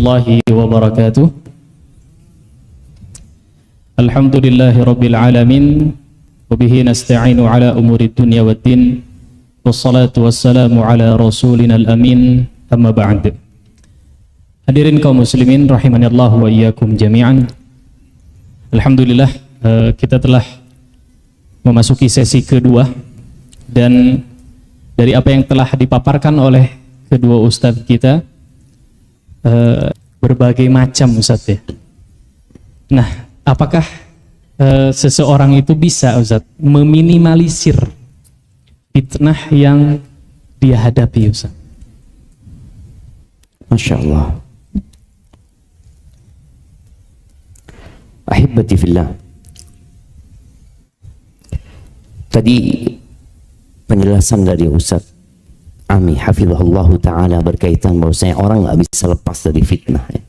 Warahmatullahi wabarakatuh. Alhamdulillahi rabbil alamin, wabihi nasta'inu ala umuri dunya waddin, wassalatu wassalamu ala rasulina al-amin, amma ba'd. Hadirin kaum muslimin rahimani Allah wa iyyakum jami'an. Alhamdulillah, kita telah memasuki sesi kedua, dan dari apa yang telah dipaparkan oleh kedua ustadz kita, berbagai macam Ustaz ya. Nah, apakah seseorang itu bisa Ustaz meminimalisir fitnah yang dia hadapi Ustaz? Masya Allah. Ahibati fillah, tadi penjelasan dari Ustaz Ami hafizahullahu ta'ala berkaitan bahwasanya orang nggak bisa lepas dari fitnah ya.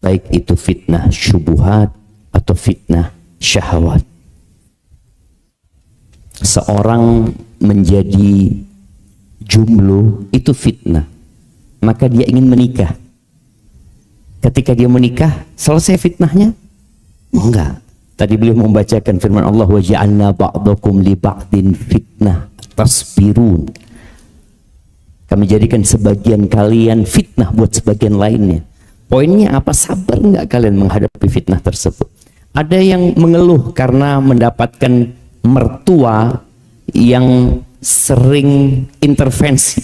Baik itu fitnah syubuhat atau fitnah syahwat. Seorang menjadi jomblo itu fitnah, maka dia ingin menikah. Ketika dia menikah, selesai fitnahnya? Enggak. Tadi beliau membacakan firman Allah, wa ja'alna ba'dakum li ba'din fitnah tasbirun. Kami jadikan sebagian kalian fitnah buat sebagian lainnya. Poinnya apa? Sabar nggak kalian menghadapi fitnah tersebut? Ada yang mengeluh karena mendapatkan mertua yang sering intervensi.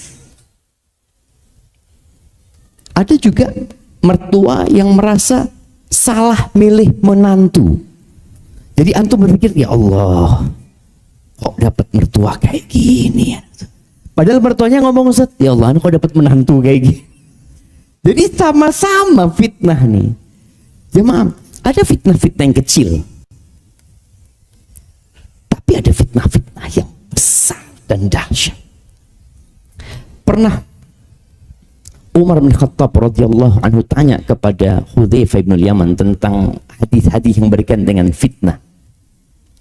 Ada juga mertua yang merasa salah milih menantu. Jadi antum berpikir, ya Allah, kok dapat mertua kayak gini ya? Padahal mertuanya ngomong, Ustaz, ya Allah, kok dapat menantu kayak gini. Jadi sama-sama fitnah nih. Jemaah, ada fitnah-fitnah yang kecil, tapi ada fitnah-fitnah yang besar dan dahsyat. Pernah Umar bin Khattab radhiyallahu anhu tanya kepada Hudzaifah bin Yaman tentang hadis-hadis yang berkaitan dengan fitnah.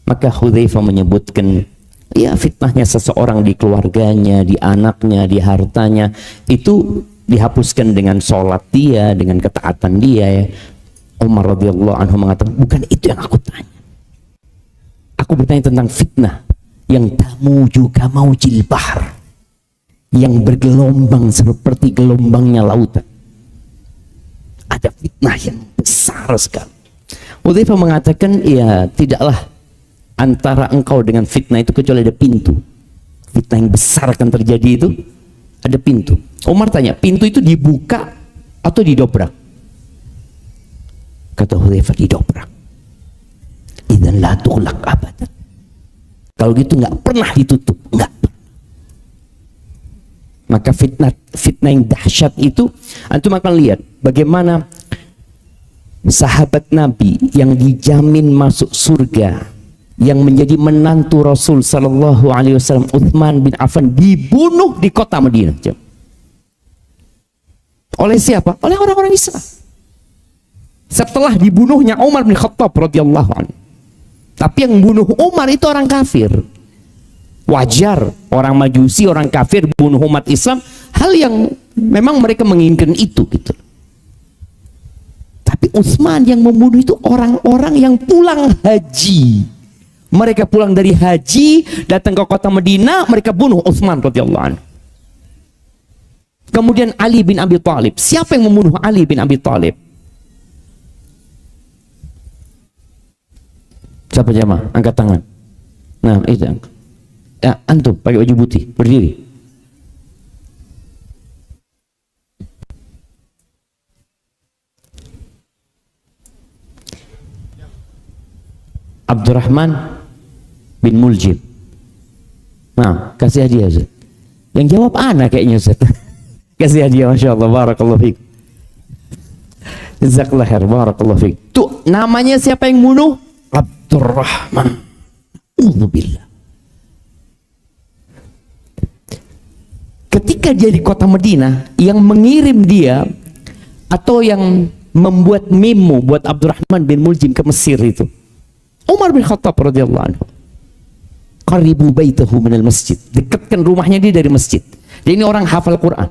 Maka Hudzaifah menyebutkan, ya fitnahnya seseorang di keluarganya, di anaknya, di hartanya, itu dihapuskan dengan sholat dia, dengan ketaatan dia ya. Umar radhiyallahu anhu mengatakan, bukan itu yang aku tanya. Aku bertanya tentang fitnah yang tamu juga maujil bahar, yang bergelombang seperti gelombangnya lautan. Ada fitnah yang besar sekali. Hudzaifah mengatakan, ya tidaklah antara engkau dengan fitnah itu kecuali ada pintu. Fitnah yang besar akan terjadi itu ada pintu. Umar tanya, pintu itu dibuka atau didobrak? Kata Hudzaifah, didobrak. Idzan la tughlaq abadan. Kalau gitu nggak pernah ditutup, nggak pernah. Maka fitnah yang dahsyat itu, antum akan lihat bagaimana sahabat Nabi yang dijamin masuk surga, yang menjadi menantu Rasul sallallahu alaihi wasallam, Utsman bin Affan, dibunuh di kota Madinah. Oleh siapa? Oleh orang-orang Islam. Setelah dibunuhnya Umar bin Khattab radhiyallahu anhu. Tapi yang bunuh Umar itu orang kafir. Wajar orang Majusi, orang kafir bunuh umat Islam, hal yang memang mereka menginginkan itu gitu. Tapi Utsman yang membunuh itu orang-orang yang pulang haji. Mereka pulang dari haji, datang ke kota Madinah, mereka bunuh Utsman radhiyallahu anhu. Kemudian Ali bin Abi Thalib. Siapa yang membunuh Ali bin Abi Thalib? Siapa jamaah? Angkat tangan. Nah, itu. Ya, antum pakai baju putih, berdiri. Abdurrahman bin Muljim. Nah, kasih hadiah Ustaz. Yang jawab anak kayaknya Ustaz. Kasih hadiah, Masya Allah, barakallahu fiik. Jazakallah khair, barakallahu fiik. Tuh, namanya siapa yang bunuh? Abdurrahman. Alhamdulillah. Ketika dia di kota Madinah, yang mengirim dia atau yang membuat memo buat Abdurrahman bin Muljim ke Mesir itu Umar bin Khattab radhiyallahu anhu. Qaribu baitahu minal masjid, dekatkan rumahnya dia dari masjid. Dia ini orang hafal Quran,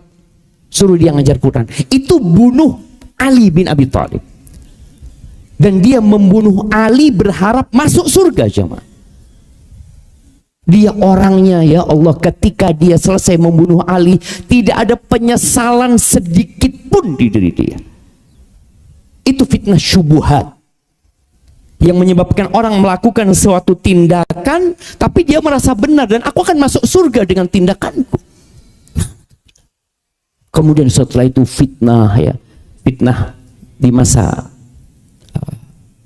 suruh dia ngajar Quran. Itu bunuh Ali bin Abi Thalib. Dan dia membunuh Ali berharap masuk surga, jemaah. Dia orangnya, ya Allah, ketika dia selesai membunuh Ali, tidak ada penyesalan sedikit pun di diri dia. Itu fitnah syubhat yang menyebabkan orang melakukan suatu tindakan tapi dia merasa benar dan aku akan masuk surga dengan tindakanku. Kemudian setelah itu fitnah, ya, fitnah di masa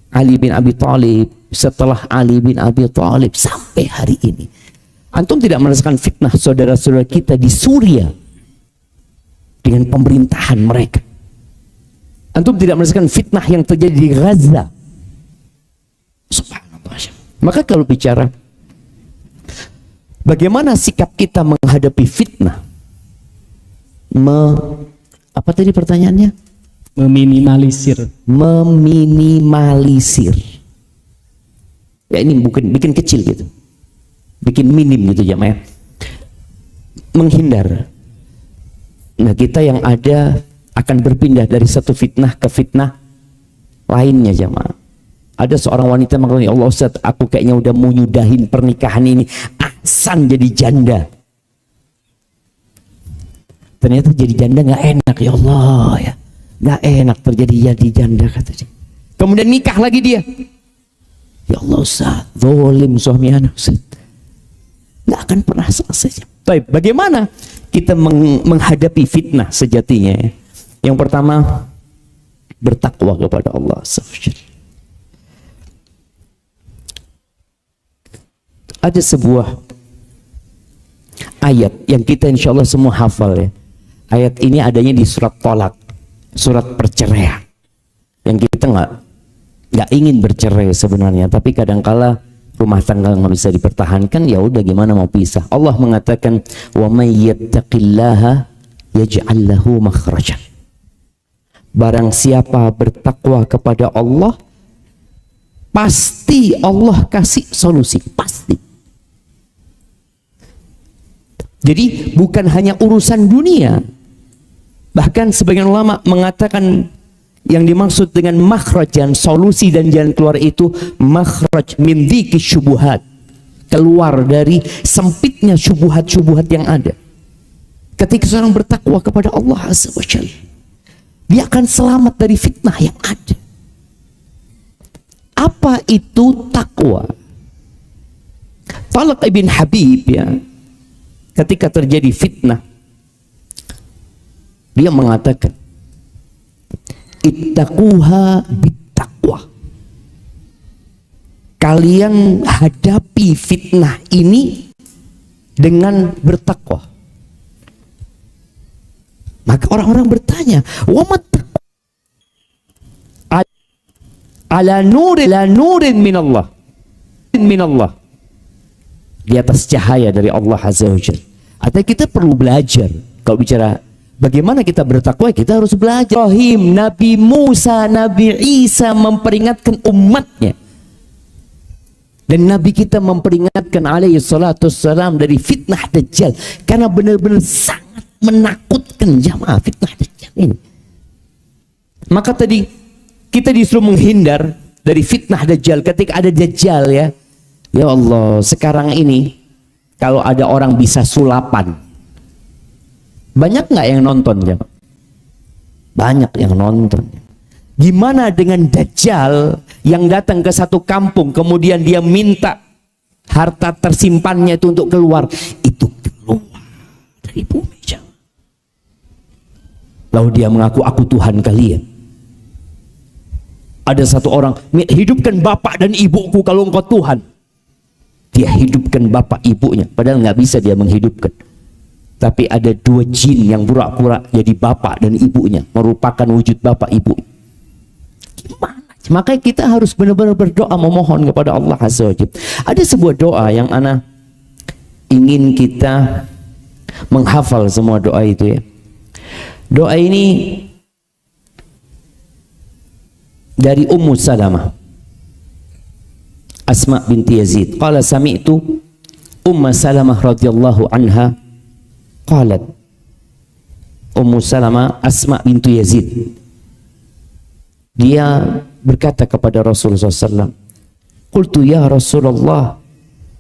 Ali bin Abi Thalib, setelah Ali bin Abi Thalib sampai hari ini. Antum tidak merasakan fitnah saudara-saudara kita di Suriah dengan pemerintahan mereka. Antum tidak merasakan fitnah yang terjadi di Gaza. Subhanallah. Maka kalau bicara bagaimana sikap kita menghadapi fitnah, apa tadi pertanyaannya? Meminimalisir. Meminimalisir. Ya ini bukan bikin kecil gitu, bikin minim gitu jemaah. Menghindar. Nah kita yang ada akan berpindah dari satu fitnah ke fitnah lainnya jemaah. Ada seorang wanita mengatakan, ya Allah Ustaz, aku kayaknya udah mau nyudahin pernikahan ini, ahsan jadi janda. Ternyata jadi janda nggak enak, ya Allah ya, nggak enak terjadi jadi janda kata dia. Kemudian nikah lagi dia. Ya Allah Ustaz, zalim suami anak Ustaz, nggak akan pernah selesai. Baik, bagaimana kita menghadapi fitnah sejatinya? Yang pertama, bertakwa kepada Allah SWT. Ada sebuah ayat yang kita insya Allah semua hafal ya. Ayat ini adanya di surat Tolak, surat perceraian. Yang kita nggak ingin bercerai sebenarnya, tapi kadangkala rumah tangga nggak bisa dipertahankan, ya udah gimana mau pisah. Allah mengatakan, wa may yattaqillaha yaj'al lahu makhrajan. Barang siapa bertakwa kepada Allah, pasti Allah kasih solusi, pasti. Jadi bukan hanya urusan dunia. Bahkan sebagian ulama mengatakan yang dimaksud dengan makhrajan, solusi dan jalan keluar itu makhraj min dzikri syubuhat, keluar dari sempitnya syubhat-syubhat yang ada. Ketika seorang bertakwa kepada Allah Azza wa Jalla, dia akan selamat dari fitnah yang ada. Apa itu takwa? Talq ibn Habib, ya, ketika terjadi fitnah, dia mengatakan, ittaquha bittaqwa. Kalian hadapi fitnah ini dengan bertakwa. Maka orang-orang bertanya, wa mattaqwa? Ala nurin minallah. Minallah. Di atas cahaya dari Allah Azza wa Jalla. Artinya kita perlu belajar. Kalau bicara bagaimana kita bertakwa, kita harus belajar. Ibrahim, Nabi Musa, Nabi Isa memperingatkan umatnya. Dan Nabi kita memperingatkan alaihi salatu wassalam dari fitnah Dajjal. Karena benar-benar sangat menakutkan jamaah fitnah Dajjal ini. Maka tadi kita disuruh menghindar dari fitnah Dajjal. Ketika ada Dajjal, ya, ya Allah, sekarang ini kalau ada orang bisa sulapan, banyak nggak yang nonton ya? Banyak yang nonton. Gimana dengan Dajjal yang datang ke satu kampung, kemudian dia minta harta tersimpannya itu untuk keluar, itu keluar dari bumi. Lalu dia mengaku, aku Tuhan kalian. Ada satu orang, hidupkan bapak dan ibuku kalau engkau Tuhan. Dia hidupkan bapak ibunya, padahal nggak bisa dia menghidupkan. Tapi ada dua jin yang pura-pura jadi bapak dan ibunya, merupakan wujud bapak ibu. Gimana? Makanya kita harus benar-benar berdoa memohon kepada Allah Azza wa Jalla. Ada sebuah doa yang ana ingin kita menghafal semua doa itu, ya. Doa ini dari Ummu Salamah Asma binti Yazid. Qala sami'tu Ummu Salamah radhiyallahu anha qalat, Ummu Salamah, Asma bintu Yazid. Dia berkata kepada Rasulullah SAW, "Qultu ya Rasulullah,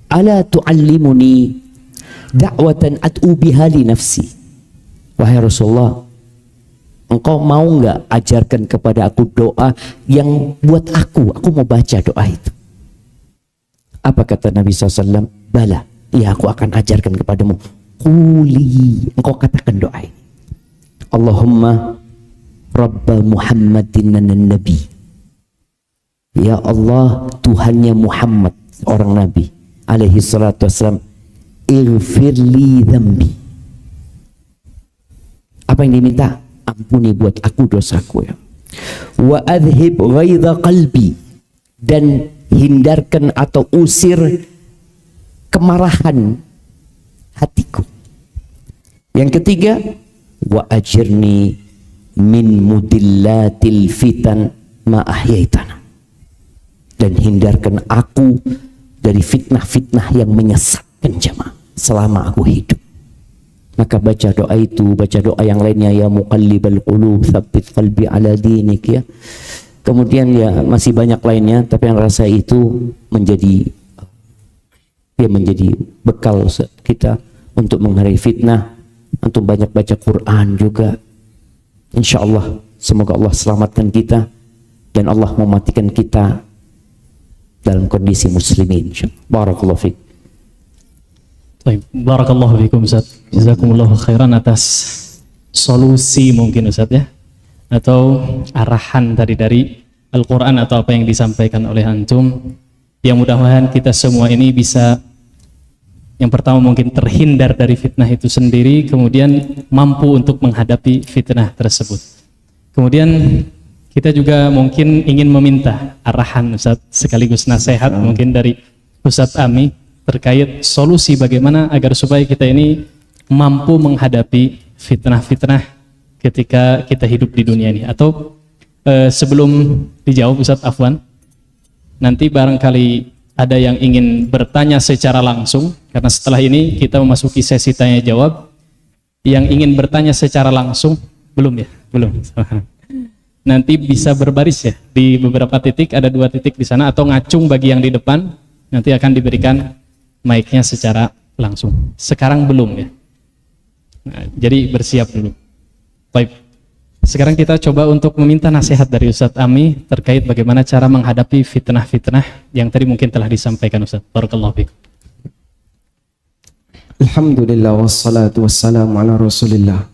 ala tu'allimuni da'watan ad'u biha li nafsi?" Wahai Rasulullah, engkau mau nggak ajarkan kepada aku doa yang buat aku mau baca doa itu. Apa kata Nabi SAW? Bala, ya aku akan ajarkan kepadamu. Quli, engkau katakan doa ini. Allahumma Rabba Muhammadin Nabi. Ya Allah, Tuhannya Muhammad, orang Nabi alaihi salatu wassalam, ighfirli dzambi. Apa yang diminta? Ampuni buat aku dosaku ya. Wa adhib ghaidha qalbi, dan hindarkan atau usir kemarahan hatiku. Yang ketiga, wa ajirni min mudillatil fitan ma ahyaitana, dan hindarkan aku dari fitnah-fitnah yang menyesatkan jamaah selama aku hidup. Maka baca doa itu, baca doa yang lainnya, ya muqallibal qulub tsabbit qalbi ala dinik ya. Kemudian ya masih banyak lainnya, tapi yang rasa itu menjadi bekal kita untuk menghadapi fitnah. Untuk banyak baca Quran juga. Insya Allah, semoga Allah selamatkan kita dan Allah mematikan kita dalam kondisi muslimin. Barakallahu fiik. Baik, barakallahu fiikum Ustaz. Jazakumullahu khairan atas solusi mungkin Ustaz ya, atau arahan tadi dari Al-Quran atau apa yang disampaikan oleh antum, yang mudah-mudahan kita semua ini bisa, yang pertama mungkin terhindar dari fitnah itu sendiri, kemudian mampu untuk menghadapi fitnah tersebut. Kemudian kita juga mungkin ingin meminta arahan Ustaz sekaligus nasihat mungkin dari Ustaz Ami terkait solusi bagaimana agar supaya kita ini mampu menghadapi fitnah-fitnah ketika kita hidup di dunia ini. Atau sebelum dijawab Ustaz Afwan, nanti barangkali ada yang ingin bertanya secara langsung, karena setelah ini kita memasuki sesi tanya jawab. Yang ingin bertanya secara langsung, belum ya? Belum. Nanti bisa berbaris ya, di beberapa titik, ada 2 titik di sana, atau ngacung bagi yang di depan, nanti akan diberikan mic-nya secara langsung. Sekarang belum ya? Nah, jadi bersiap dulu. Baik. Sekarang kita coba untuk meminta nasihat dari Ustadz Ami terkait bagaimana cara menghadapi fitnah-fitnah yang tadi mungkin telah disampaikan Ustadz. Barakallahu fiikum. Alhamdulillah wassalatu wassalamu ala Rasulillah.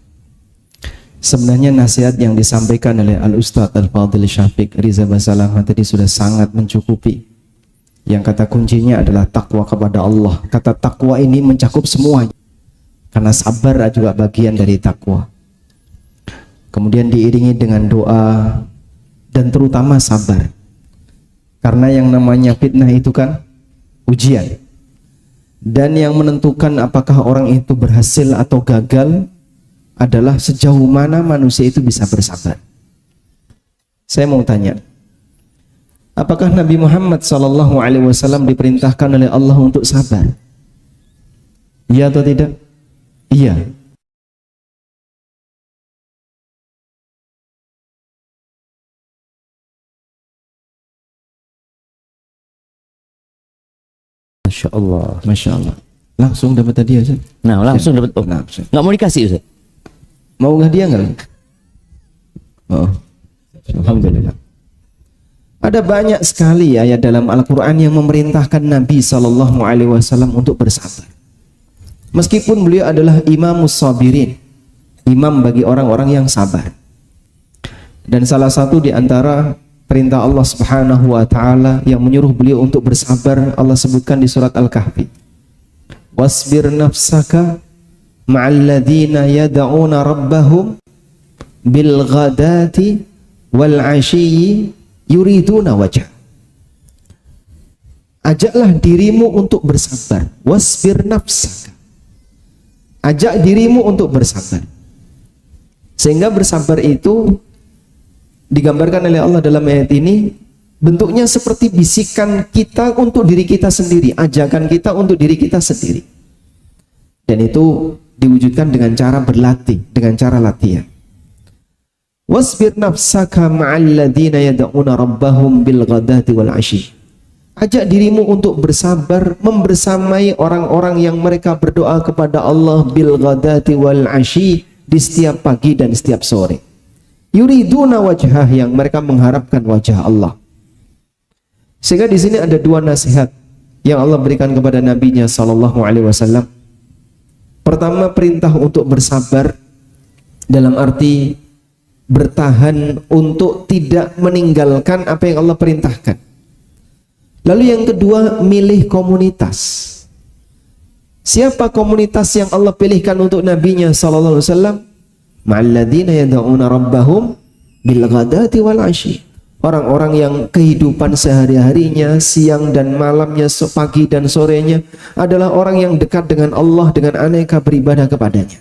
Sebenarnya nasihat yang disampaikan oleh Al-Ustadz Al-Fadhil Syafiq Riza Basalamah tadi sudah sangat mencukupi. Yang kata kuncinya adalah takwa kepada Allah. Kata takwa ini mencakup semuanya, karena sabar juga bagian dari takwa. Kemudian diiringi dengan doa dan terutama sabar. Karena yang namanya fitnah itu kan ujian. Dan yang menentukan apakah orang itu berhasil atau gagal adalah sejauh mana manusia itu bisa bersabar. Saya mau tanya, apakah Nabi Muhammad SAW diperintahkan oleh Allah untuk sabar? Iya atau tidak? Iya. Masya Allah. Masya Allah. Langsung dapat hadiah Ustaz? Nah, langsung dapat. Oh, nggak mau dikasih Ustaz? Mau hadiah nggak? Oh, alhamdulillah. Ada banyak sekali ayat dalam Al-Quran yang memerintahkan Nabi SAW untuk bersabar. Meskipun beliau adalah imamus sabirin, imam bagi orang-orang yang sabar. Dan salah satu di antara perintah Allah Subhanahu wa taala yang menyuruh beliau untuk bersabar, Allah sebutkan di surat Al-Kahfi. Wasbir nafsaka ma'al ladzina yad'una rabbahum bil ghadati wal 'ashiyyi yuriduna wajah. Ajaklah dirimu untuk bersabar. Wasbir nafsaka. Ajak dirimu untuk bersabar. Sehingga bersabar itu digambarkan oleh Allah dalam ayat ini bentuknya seperti bisikan kita untuk diri kita sendiri, ajakan kita untuk diri kita sendiri. Dan itu diwujudkan dengan cara berlatih, dengan cara latihan. Wasbir nafsaka ma'al ladzina yad'una rabbahum bil ghadati wal 'ashi. Ajak dirimu untuk bersabar membersamai orang-orang yang mereka berdoa kepada Allah bil ghadati wal 'ashi, di setiap pagi dan setiap sore. Yuriduna wajhah, yang mereka mengharapkan wajah Allah. Sehingga di sini ada dua nasihat yang Allah berikan kepada nabinya sallallahu alaihi wasallam. Pertama, perintah untuk bersabar dalam arti bertahan untuk tidak meninggalkan apa yang Allah perintahkan. Lalu yang kedua, milih komunitas. Siapa komunitas yang Allah pilihkan untuk nabinya sallallahu alaihi wasallam? Ma'alladzina yad'una rabbahum bil ghadati wal 'ashi. Orang-orang yang kehidupan sehari-harinya, siang dan malamnya, pagi dan sorenya adalah orang yang dekat dengan Allah dengan aneka beribadah kepadanya.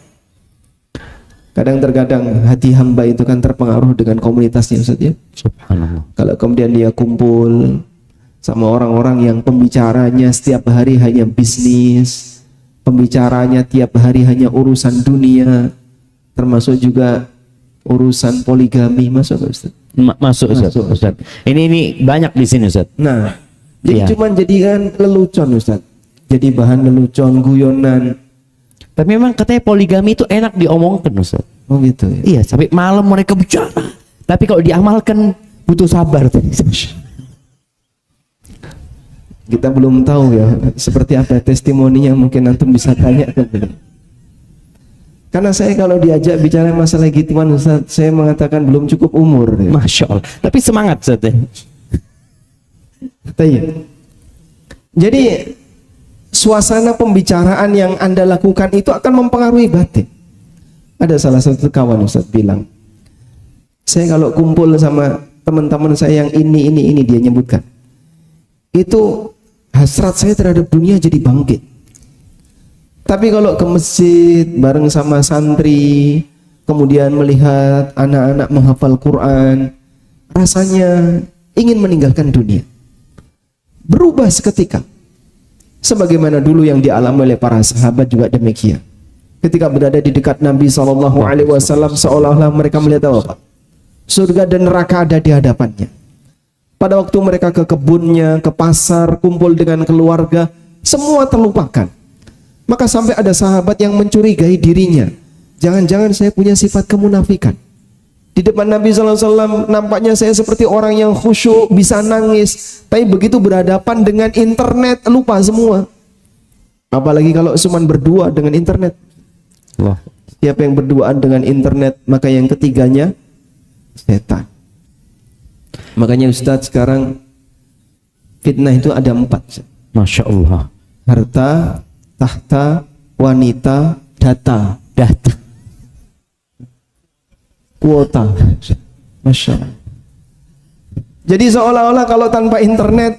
Kadang-terkadang hati hamba itu kan terpengaruh dengan komunitasnya, Ustaz ya. Subhanallah. Kalau kemudian dia kumpul sama orang-orang yang pembicaranya setiap hari hanya bisnis, pembicaranya tiap hari hanya urusan dunia, termasuk juga urusan poligami, masuk Ustaz? Masuk Ustaz. Ini banyak di sini Ustaz. Nah, jadi Iya. cuman jadikan lelucon Ustaz. Jadi bahan lelucon, guyonan. Tapi memang katanya poligami itu enak diomongkan Ustaz. Oh gitu ya. Iya, sampai malam mereka bicara. Tapi kalau diamalkan butuh sabar. Kita belum tahu ya seperti apa testimoninya, mungkin antum bisa tanya ke beliau. Karena saya kalau diajak bicara masalah gituan Ustaz, saya mengatakan belum cukup umur ya. Masya Allah. Tapi semangat Ustaz ya. Jadi suasana pembicaraan yang Anda lakukan itu akan mempengaruhi batin. Ada salah satu kawan Ustaz bilang, saya kalau kumpul sama teman-teman saya yang ini dia nyebutkan, itu hasrat saya terhadap dunia jadi bangkit. Tapi kalau ke masjid bareng sama santri, kemudian melihat anak-anak menghafal Quran, rasanya ingin meninggalkan dunia. Berubah seketika. Sebagaimana dulu yang dialami oleh para sahabat juga demikian. Ketika berada di dekat Nabi SAW, seolah-olah mereka melihat apa? Surga dan neraka ada di hadapannya. Pada waktu mereka ke kebunnya, ke pasar, kumpul dengan keluarga, semua terlupakan. Maka sampai ada sahabat yang mencurigai dirinya. Jangan-jangan saya punya sifat kemunafikan. Di depan Nabi SAW nampaknya saya seperti orang yang khusyuk, bisa nangis. Tapi begitu berhadapan dengan internet, lupa semua. Apalagi kalau cuma berdua dengan internet. Wah. Siapa yang berduaan dengan internet, maka yang ketiganya setan. Makanya Ustadz sekarang fitnah itu ada 4. Masya Allah. Harta, tahta, wanita, data. Kuota. Masya Allah. Jadi seolah-olah kalau tanpa internet,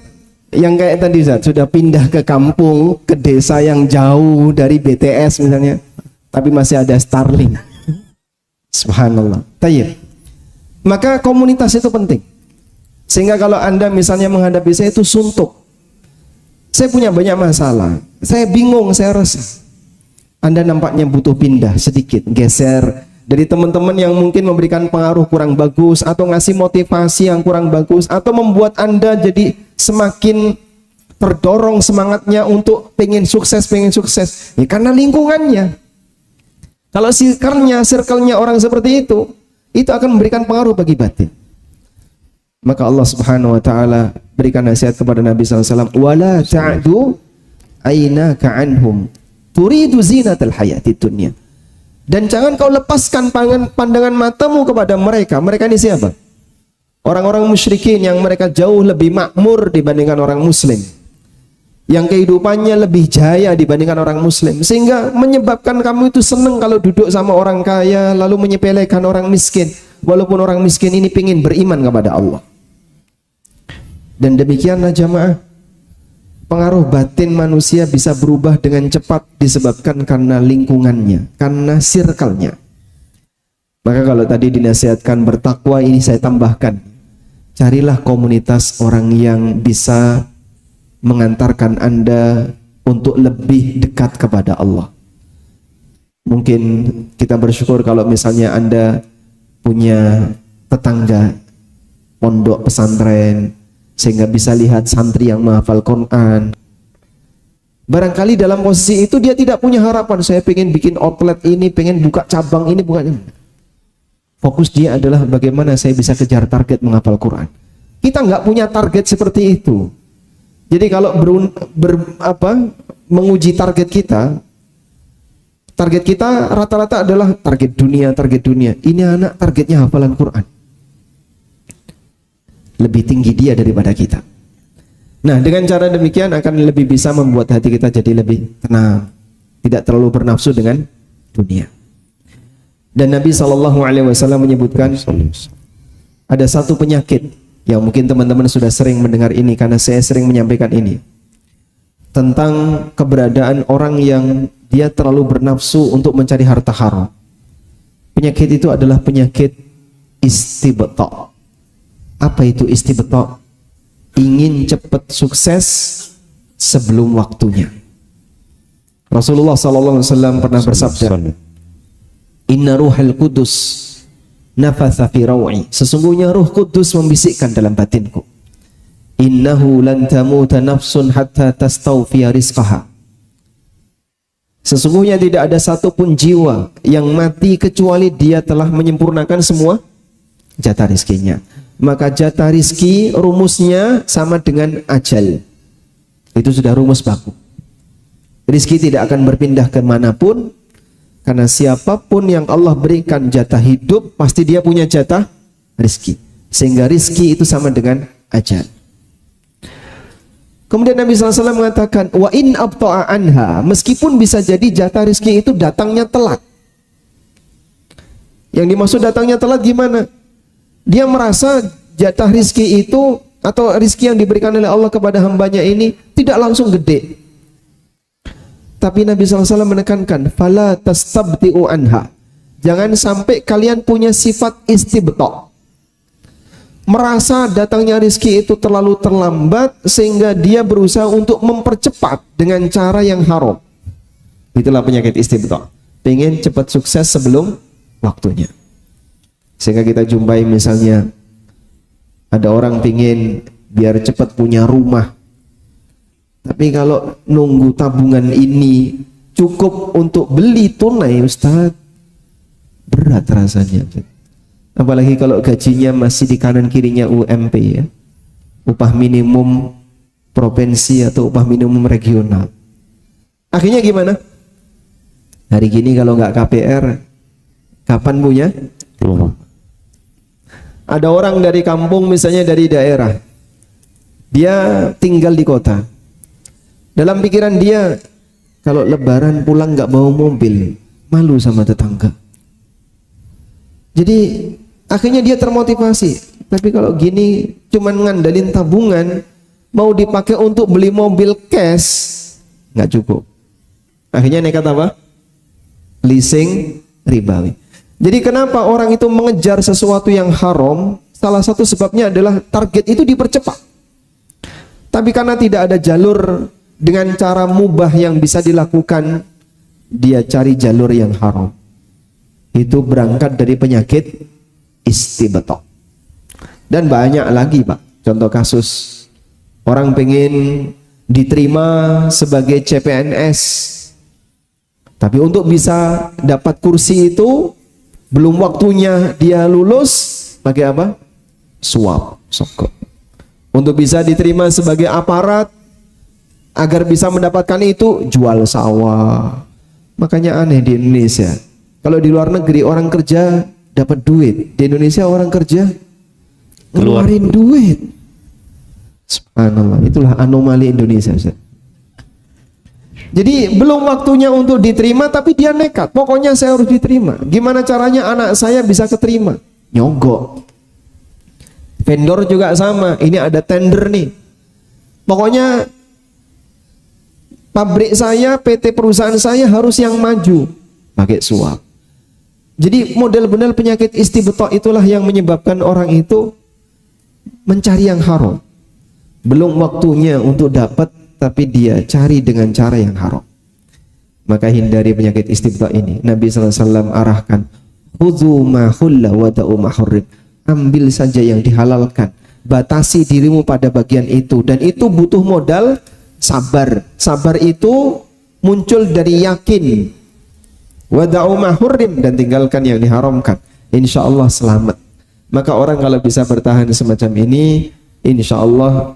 yang kayak tadi Zat, sudah pindah ke kampung, ke desa yang jauh dari BTS misalnya, tapi masih ada Starlink. Subhanallah. Tayyib. Maka komunitas itu penting. Sehingga kalau Anda misalnya menghadapi saya itu suntuk, saya punya banyak masalah, saya bingung, saya resah, Anda nampaknya butuh pindah sedikit, geser dari teman-teman yang mungkin memberikan pengaruh kurang bagus, atau ngasih motivasi yang kurang bagus, atau membuat Anda jadi semakin terdorong semangatnya untuk pengen sukses ya karena lingkungannya. Kalau circle-nya orang seperti itu akan memberikan pengaruh bagi batin. Maka Allah Subhanahu wa taala berikan nasihat kepada Nabi SAW, wala ta'du aynaka anhum turidu zinatal hayatid dunya. Dan jangan kau lepaskan pandangan matamu kepada mereka. Mereka ini siapa? Orang-orang musyrikin yang mereka jauh lebih makmur dibandingkan orang muslim, yang kehidupannya lebih jaya dibandingkan orang muslim, sehingga menyebabkan kamu itu senang kalau duduk sama orang kaya, lalu menyepelekan orang miskin, walaupun orang miskin ini ingin beriman kepada Allah. Dan demikianlah jamaah, pengaruh batin manusia bisa berubah dengan cepat disebabkan karena lingkungannya, karena circle-nya. Maka kalau tadi dinasihatkan bertakwa, ini saya tambahkan, carilah komunitas orang yang bisa mengantarkan Anda untuk lebih dekat kepada Allah. Mungkin kita bersyukur kalau misalnya Anda punya tetangga pondok pesantren sehingga bisa lihat santri yang menghafal Quran. Barangkali dalam posisi itu dia tidak punya harapan, saya pengen bikin outlet ini, pengen buka cabang ini, bukan. Fokus dia adalah bagaimana saya bisa kejar target menghafal Quran. Kita nggak punya target seperti itu. Jadi kalau menguji target kita rata-rata adalah target dunia. Ini anak targetnya hafalan Quran. Lebih tinggi dia daripada kita. Nah, dengan cara demikian akan lebih bisa membuat hati kita jadi lebih tenang, tidak terlalu bernafsu dengan dunia. Dan Nabi SAW menyebutkan ada satu penyakit yang mungkin teman-teman sudah sering mendengar ini karena saya sering menyampaikan ini, tentang keberadaan orang yang dia terlalu bernafsu untuk mencari harta haram. Penyakit itu adalah penyakit istibta'. Apa itu istibta'? Ingin cepat sukses sebelum waktunya. Rasulullah SAW pernah bersabda, Inna ruhal kudus nafatha fi raw'i. Sesungguhnya Ruh Kudus membisikkan dalam batinku. Innahu lan tamuta nafsun hatta tastawfiya rizqaha. Sesungguhnya tidak ada satupun jiwa yang mati kecuali dia telah menyempurnakan semua jatah rizkinya. Maka jatah rizki rumusnya sama dengan ajal. Itu sudah rumus baku. Rizki tidak akan berpindah kemanapun, karena siapapun yang Allah berikan jatah hidup pasti dia punya jatah rizki. Sehingga rizki itu sama dengan ajal. Kemudian Nabi SAW mengatakan, wa in abta'a anha, meskipun bisa jadi jatah rizki itu datangnya telat. Yang dimaksud datangnya telat gimana? Dia merasa jatah rizki itu atau rizki yang diberikan oleh Allah kepada hambanya ini tidak langsung gede. Tapi Nabi SAW menekankan, fala tastabti'u anha. Jangan sampai kalian punya sifat istibta'. Merasa datangnya rizki itu terlalu terlambat sehingga dia berusaha untuk mempercepat dengan cara yang haram. Itulah penyakit istibta'. Pengen cepat sukses sebelum waktunya. Sehingga kita jumpai misalnya ada orang pingin biar cepat punya rumah, tapi kalau nunggu tabungan ini cukup untuk beli tunai, Ustaz, berat rasanya. Apalagi kalau gajinya masih di kanan kirinya UMP, ya, upah minimum provinsi atau upah minimum regional. Akhirnya gimana? Hari gini kalau nggak KPR, kapan punya? Ada orang dari kampung misalnya dari daerah, dia tinggal di kota. Dalam pikiran dia, kalau lebaran pulang nggak bawa mobil, malu sama tetangga. Jadi akhirnya dia termotivasi. Tapi kalau gini cuman ngandalin tabungan, mau dipakai untuk beli mobil cash, nggak cukup. Akhirnya nekat apa? Leasing ribawi. Jadi kenapa orang itu mengejar sesuatu yang haram? Salah satu sebabnya adalah target itu dipercepat. Tapi karena tidak ada jalur dengan cara mubah yang bisa dilakukan, dia cari jalur yang haram. Itu berangkat dari penyakit istibta'. Dan banyak lagi, Pak. Contoh kasus, orang pengen diterima sebagai CPNS, tapi untuk bisa dapat kursi itu belum waktunya dia lulus, pakai apa? Suap, sogok. Untuk bisa diterima sebagai aparat, agar bisa mendapatkan itu, jual sawah. Makanya aneh di Indonesia. Kalau di luar negeri orang kerja dapat duit, di Indonesia orang kerja ngeluarin duit. Subhanallah, itulah anomali Indonesia, Ustaz. Jadi belum waktunya untuk diterima, tapi dia nekat. Pokoknya saya harus diterima. Gimana caranya anak saya bisa keterima? Nyogok. Vendor juga sama. Ini ada tender nih. Pokoknya pabrik saya, PT perusahaan saya harus yang maju. Pakai suap. Jadi model-model penyakit istibta' itulah yang menyebabkan orang itu mencari yang haram. Belum waktunya untuk dapat, tapi dia cari dengan cara yang haram. maka hindari penyakit istibta ini. Nabi SAW arahkan, khudzu ma hulla wa da'u ma hurrim. Ambil saja yang dihalalkan, batasi dirimu pada bagian itu, dan itu butuh modal sabar. Sabar itu muncul dari yakin. Wa da'u ma hurrim, dan tinggalkan yang diharamkan. Insya Allah selamat. Maka orang kalau bisa bertahan semacam ini, insya Allah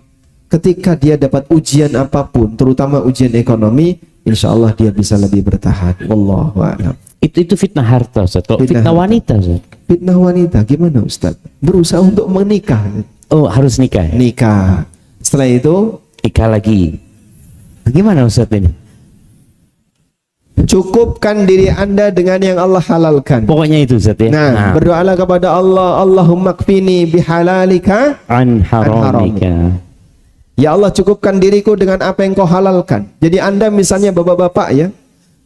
ketika dia dapat ujian apapun, terutama ujian ekonomi, insya Allah dia bisa lebih bertahan. Wallahu a'lam. Itu fitnah harta, Ustaz. Kalau fitnah wanita, Ustaz. Fitnah wanita gimana, Ustaz? Berusaha untuk menikah. Oh, harus nikah ya? Nikah. Setelah itu Nikah lagi. Gimana Ustaz ini? cukupkan diri Anda dengan yang Allah halalkan. Pokoknya itu Ustaz ya. Nah, berdoalah kepada Allah, Allahumma kfini bihalalika An haramika. Ya Allah, cukupkan diriku dengan apa yang kau halalkan. Jadi Anda misalnya bapak-bapak ya,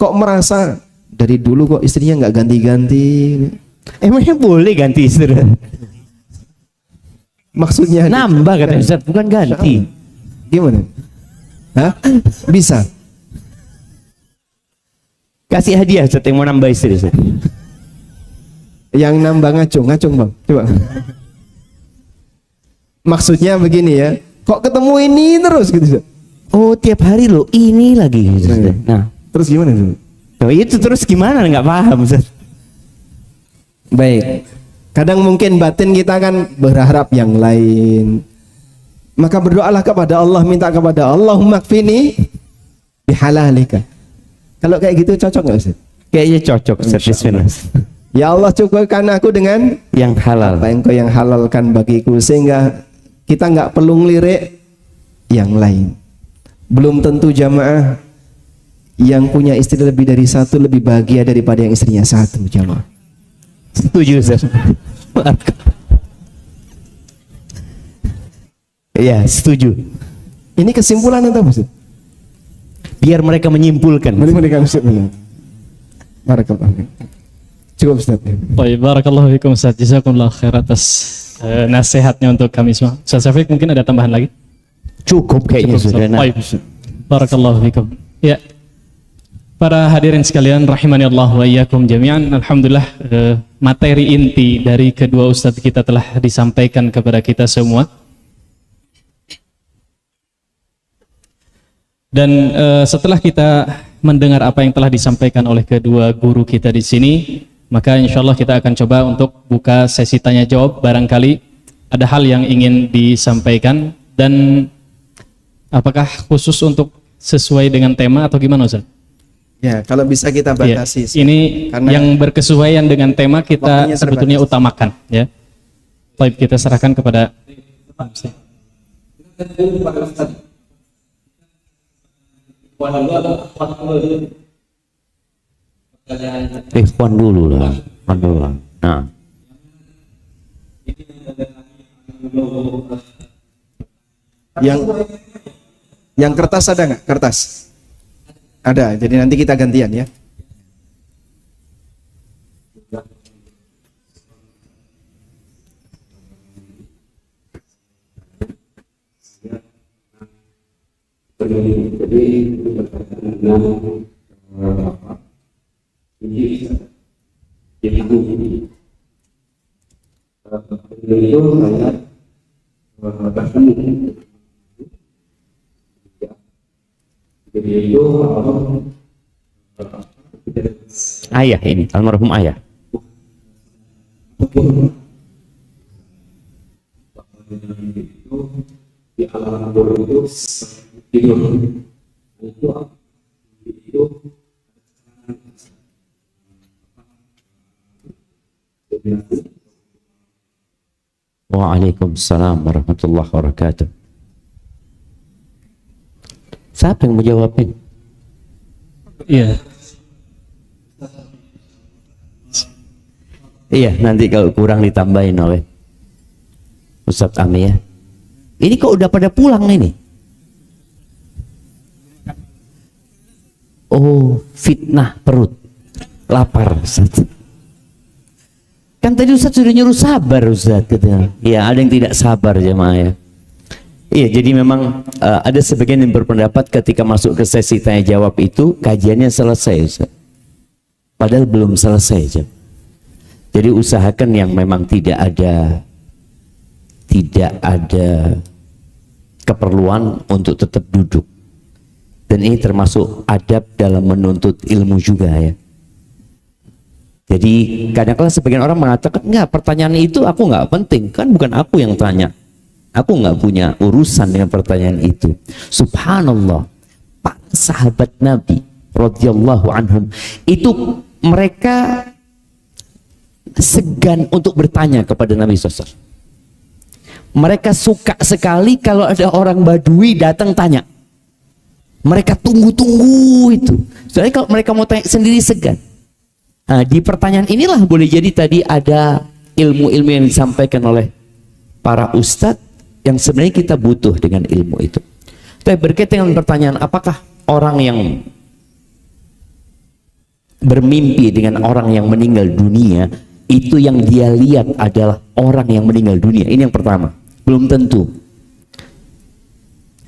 kok merasa dari dulu kok istrinya nggak ganti-ganti. Emangnya boleh ganti istri? Maksudnya Nambah kata Ustaz, bukan ganti. gimana? Hah? Bisa. Kasih hadiah Ustaz yang mau nambah istri Ustaz. Yang nambah ngacung Bang. Coba. Maksudnya begini ya, kok ketemu ini terus gitu Ustaz? Oh, tiap hari loh ini lagi gitu, Ustaz. Nah, Terus gimana Ustaz? oh, itu terus gimana? Nggak paham Ustaz. Baik. Kadang mungkin batin kita kan berharap yang lain. Maka berdoalah kepada Allah, minta kepada Allahumma kfini bihalalika. Kalau kayak gitu cocok nggak Ustaz? Kayaknya cocok Ustaz. Bismillah. Ya Allah, cukupkan aku dengan Yang halal. apa engkau yang halalkan bagiku, sehingga kita nggak perlu ngelirik yang lain. Belum tentu jamaah yang punya istri lebih dari satu lebih bahagia daripada yang istrinya satu, jamaah. Setuju Ustaz. Iya, setuju. Ini kesimpulan atau Ustaz? Biar mereka menyimpulkan. Mereka Ustaz. Barakallahu. Cukup Ustaz. Baik, barakallahu fikum Ustaz. Jazakumullah khair atas nasihatnya untuk kami semua. Ustaz Syafiq mungkin ada tambahan lagi? Cukup kayaknya Cukup, sudah. Ustaz. Baik. Barakallahu fikum. Ya. Para hadirin sekalian rahimani Allah wa iyyakum jami'an. Alhamdulillah materi inti dari kedua ustadz kita telah disampaikan kepada kita semua. Dan setelah kita mendengar apa yang telah disampaikan oleh kedua guru kita di sini, maka insya Allah kita akan coba untuk buka sesi tanya jawab. Barangkali ada hal yang ingin disampaikan, dan apakah khusus untuk sesuai dengan tema atau gimana Ustaz? Ya, kalau bisa kita batasi. Ya, ini karena yang berkesesuaian dengan tema kita waktunya sebetulnya terbatas. utamakan ya. Baik, kita serahkan kepada Ikhwan dulu lah. Ikhwan dulu lah. Nah. Yang kertas ada nggak? Kertas? Ada. Jadi nanti kita gantian ya. Ayah ini, almarhum ayah. Di alam kubur itu tidur itu Waalaikumsalam warahmatullahi wabarakatuh. Siapa yang mau jawabin? iya. Iya, nanti kalau kurang ditambahin oleh Ustadz Ami ya. Ini kok udah pada pulang ini? Oh, fitnah perut. Lapar, Ustadz. Kan tadi Ustadz sudah nyuruh sabar, Ustadz. Gitu. Ya, ada yang tidak sabar jemaah ya. Iya, jadi memang ada sebagian yang berpendapat ketika masuk ke sesi tanya jawab itu kajiannya selesai, Ustaz. Padahal belum selesai, Ustaz. Jadi usahakan yang memang tidak ada keperluan untuk tetap duduk. Dan ini termasuk adab dalam menuntut ilmu juga ya. Jadi kadang-kadang sebagian orang mengatakan, enggak, pertanyaan itu aku nggak penting, kan bukan aku yang tanya. Aku nggak punya urusan dengan pertanyaan itu. Subhanallah, Pak sahabat Nabi radhiyallahu anhum itu mereka segan untuk bertanya kepada Nabi SAW. Mereka suka sekali kalau ada orang Badui datang tanya. Mereka tunggu-tunggu itu. Soalnya kalau mereka mau tanya sendiri segan. Nah, di pertanyaan inilah boleh jadi tadi ada ilmu-ilmu yang disampaikan oleh para ustadz yang sebenarnya kita butuh dengan ilmu itu. Tapi berkaitan dengan pertanyaan, apakah orang yang bermimpi dengan orang yang meninggal dunia itu yang dia lihat adalah orang yang meninggal dunia? Ini yang pertama. Belum tentu.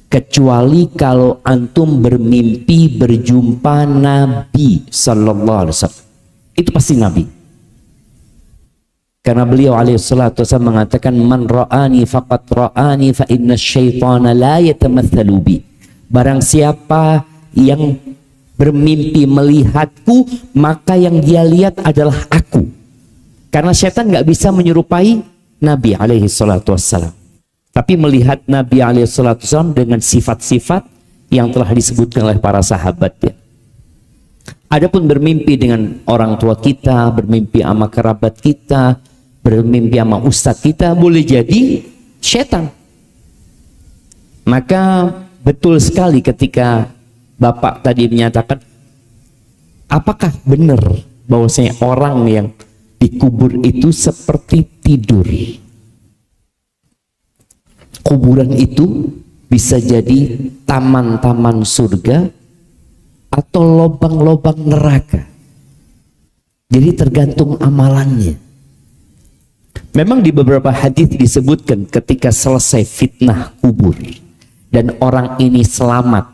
Kecuali kalau antum bermimpi berjumpa Nabi sallallahu alaihi wasallam. Itu pasti Nabi. Karena beliau alaihi salatu wasallam mengatakan, man ra'ani faqad ra'ani fa inna syaitana la yatamatsalu bi. Barang siapa yang bermimpi melihatku, maka yang dia lihat adalah aku. Karena syaitan nggak bisa menyerupai Nabi alaihi salatu wasallam. Tapi melihat Nabi alaihi salatu wasallam dengan sifat-sifat yang telah disebutkan oleh para sahabatnya. Adapun bermimpi dengan orang tua kita, bermimpi sama kerabat kita, bermimpi sama ustadz kita, boleh jadi setan. Maka betul sekali ketika Bapak tadi menyatakan, apakah benar bahwasanya orang yang dikubur itu seperti tidur? Kuburan itu bisa jadi taman-taman surga atau lobang-lobang neraka. Jadi tergantung amalannya. Memang di beberapa hadis disebutkan ketika selesai fitnah kubur dan orang ini selamat,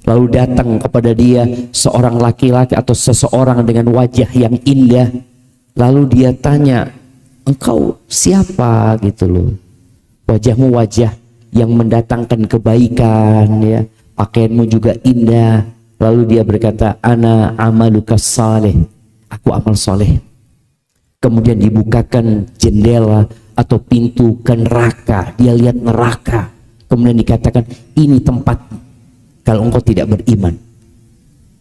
lalu datang kepada dia seorang laki-laki atau seseorang dengan wajah yang indah, lalu dia tanya, engkau siapa gitu loh, wajahmu wajah yang mendatangkan kebaikan ya, pakaianmu juga indah. Lalu dia berkata, ana amaluka saleh, aku amal soleh. Kemudian dibukakan jendela atau pintu ke neraka, dia lihat neraka. Kemudian dikatakan, ini tempat kalau engkau tidak beriman.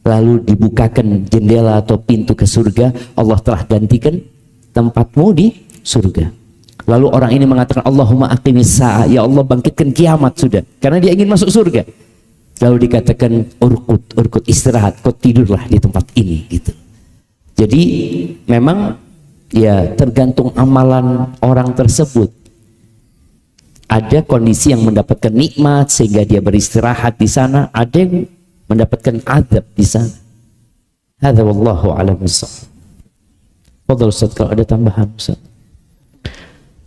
Lalu dibukakan jendela atau pintu ke surga, Allah telah gantikan tempatmu di surga. Lalu orang ini mengatakan, Allahumma aqimis sa'a, ya Allah bangkitkan kiamat sudah, karena dia ingin masuk surga. Lalu dikatakan, urkut istirahat, kau tidurlah di tempat ini gitu. Jadi memang ya tergantung amalan orang tersebut. Ada kondisi yang mendapatkan nikmat sehingga dia beristirahat di sana, ada yang mendapatkan azab di sana. Hadza wallahu a'lam bissawab. Fadhal Ustaz, kalau ada tambahan Ustaz.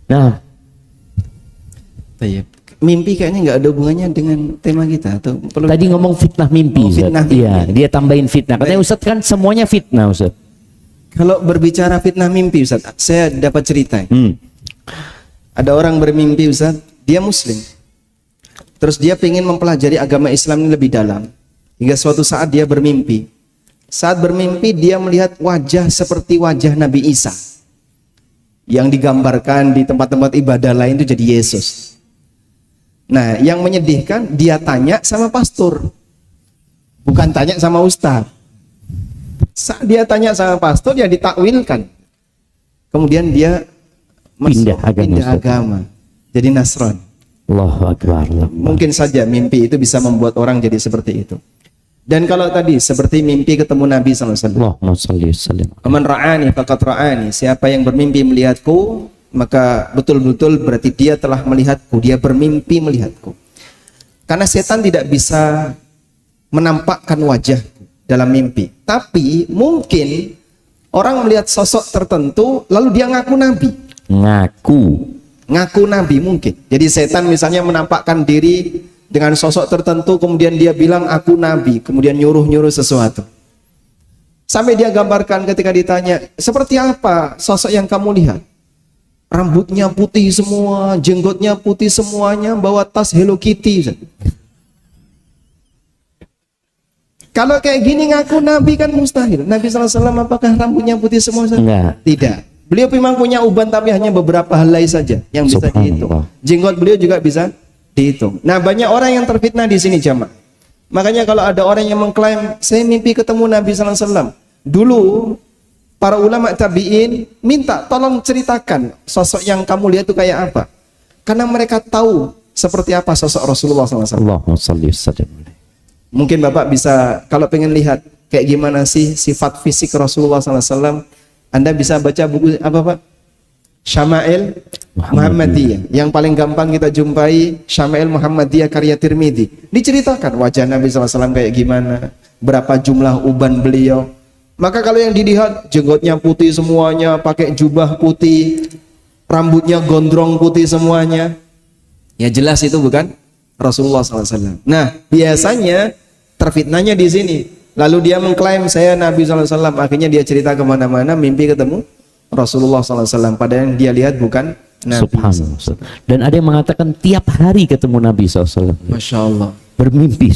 Nah, Tayyib. Mimpi kayaknya nggak ada hubungannya dengan tema kita atau perlu? tadi ngomong fitnah mimpi. Oh, fitnah mimpi. Iya, dia tambahin fitnah. Katanya Ustaz kan semuanya fitnah Ustaz. Kalau berbicara fitnah mimpi Ustaz, saya dapat cerita. Ada orang bermimpi Ustaz, dia muslim. Terus dia ingin mempelajari agama Islam ini lebih dalam. Hingga suatu saat dia bermimpi. Saat bermimpi dia melihat wajah seperti wajah Nabi Isa. Yang digambarkan di tempat-tempat ibadah lain itu jadi Yesus. Nah, yang menyedihkan, dia tanya sama pastor, bukan tanya sama ustaz. Saat dia tanya sama pastor, dia ditakwilkan. Kemudian dia Pindah agama, jadi Nasrani. Allahu Akbar. Mungkin saja mimpi itu bisa membuat orang jadi seperti itu. Dan kalau tadi seperti mimpi ketemu Nabi SAW. Allahumma shalli wasallim. Man ra'ani faqad ra'ani. Siapa yang bermimpi melihatku, maka betul-betul berarti dia telah melihatku, dia bermimpi melihatku. Karena setan tidak bisa menampakkan wajah dalam mimpi. Tapi mungkin orang melihat sosok tertentu lalu dia ngaku nabi. Ngaku. ngaku nabi mungkin. Jadi setan misalnya menampakkan diri dengan sosok tertentu, kemudian dia bilang aku nabi, kemudian nyuruh-nyuruh sesuatu. Sampai dia gambarkan ketika ditanya, seperti apa sosok yang kamu lihat? Rambutnya putih semua, jenggotnya putih semuanya, bawa tas Hello Kitty. Kalau kayak gini ngaku nabi kan mustahil. Nabi SAW apakah rambutnya putih semua? Enggak. Tidak. Beliau memang punya uban tapi hanya beberapa helai saja yang bisa dihitung. Jenggot beliau juga bisa dihitung. Nah, banyak orang yang terfitnah di sini jamaah. Makanya kalau ada orang yang mengklaim saya mimpi ketemu Nabi SAW, dulu para ulama tabi'in minta tolong ceritakan sosok yang kamu lihat itu kayak apa, karena mereka tahu seperti apa sosok Rasulullah SAW. Allahumma shalli wasallam. Mungkin Bapak bisa, kalau pengen lihat kayak gimana sih sifat fisik Rasulullah SAW, Anda bisa baca buku apa Pak? Syama'il Muhammadiyah. Yang paling gampang kita jumpai Syama'il Muhammadiyah karya Tirmidzi. Diceritakan wajah Nabi SAW kayak gimana, berapa jumlah uban beliau. Maka kalau yang dilihat jenggotnya putih semuanya, pakai jubah putih, rambutnya gondrong putih semuanya, ya jelas itu bukan Rasulullah SAW. Nah, biasanya terfitnahnya di sini. Lalu dia mengklaim saya Nabi SAW. Akhirnya dia cerita kemana-mana mimpi ketemu Rasulullah SAW. Padahal yang dia lihat bukan Nabi. Subhanallah. Dan ada yang mengatakan tiap hari ketemu Nabi SAW. Masya Allah. Bermimpi.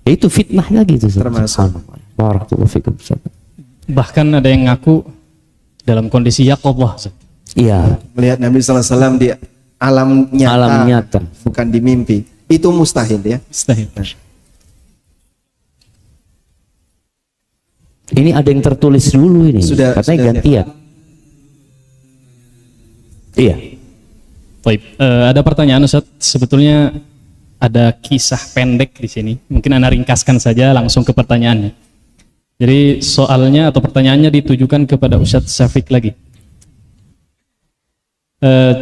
Itu fitnah lagi itu. Termasuk. Barakallahu fikum. Bahkan ada yang ngaku dalam kondisi yaqadhah. Iya. Melihat Nabi SAW di alam nyata, Alam nyata. bukan di mimpi. Itu mustahil ya. Mustahil. Ini ada yang tertulis dulu ini. Katanya sudah gantian. Iya. Baik, ada pertanyaan Ustaz. Sebetulnya ada kisah pendek di sini. Mungkin Anda ringkaskan saja langsung ke pertanyaannya. Jadi soalnya atau pertanyaannya ditujukan kepada Ustaz Syafiq lagi.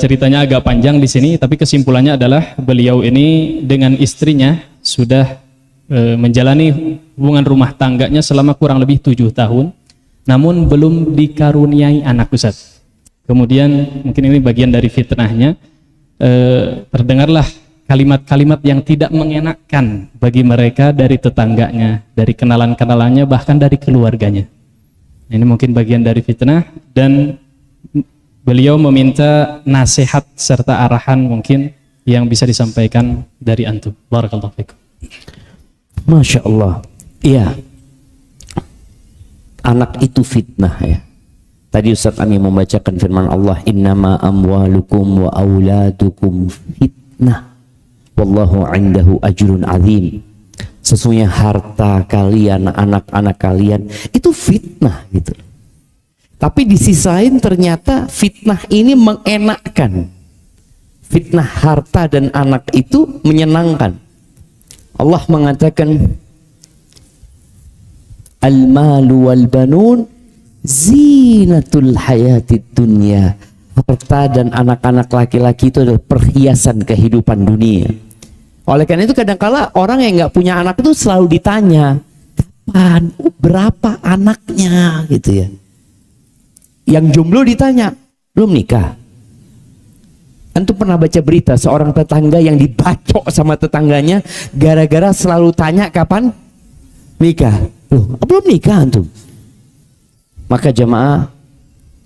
Ceritanya agak panjang di sini, tapi kesimpulannya adalah beliau ini dengan istrinya sudah menjalani hubungan rumah tangganya selama kurang lebih 7 tahun, namun belum dikaruniai anak Ustaz. Kemudian mungkin ini bagian dari fitnahnya, terdengarlah kalimat-kalimat yang tidak mengenakkan bagi mereka dari tetangganya, dari kenalan-kenalannya, bahkan dari keluarganya. Ini mungkin bagian dari fitnah, dan beliau meminta nasihat serta arahan mungkin yang bisa disampaikan dari antum. Barakallahu fikum. Masya Allah. Iya. Anak itu fitnah ya. Tadi Ustaz Ami membacakan firman Allah, innama amwalukum wa auladukum fitnah wallahu indahu ajrun azim. Sesungguhnya harta kalian, anak-anak kalian itu fitnah gitu. Tapi di sisi lain ternyata fitnah ini mengenakkan. Fitnah harta dan anak itu menyenangkan. Allah mengatakan al-malu wal banun zinatul hayatid dunya. Harta dan anak-anak laki-laki itu adalah perhiasan kehidupan dunia. Oleh karena itu kadang-kala orang yang nggak punya anak itu selalu ditanya, kapan, berapa anaknya gitu ya. Yang jomblo ditanya, belum nikah. Antum pernah baca berita seorang tetangga yang dibacok sama tetangganya gara-gara selalu tanya kapan nikah. Loh, belum nikah antum? Maka jemaah,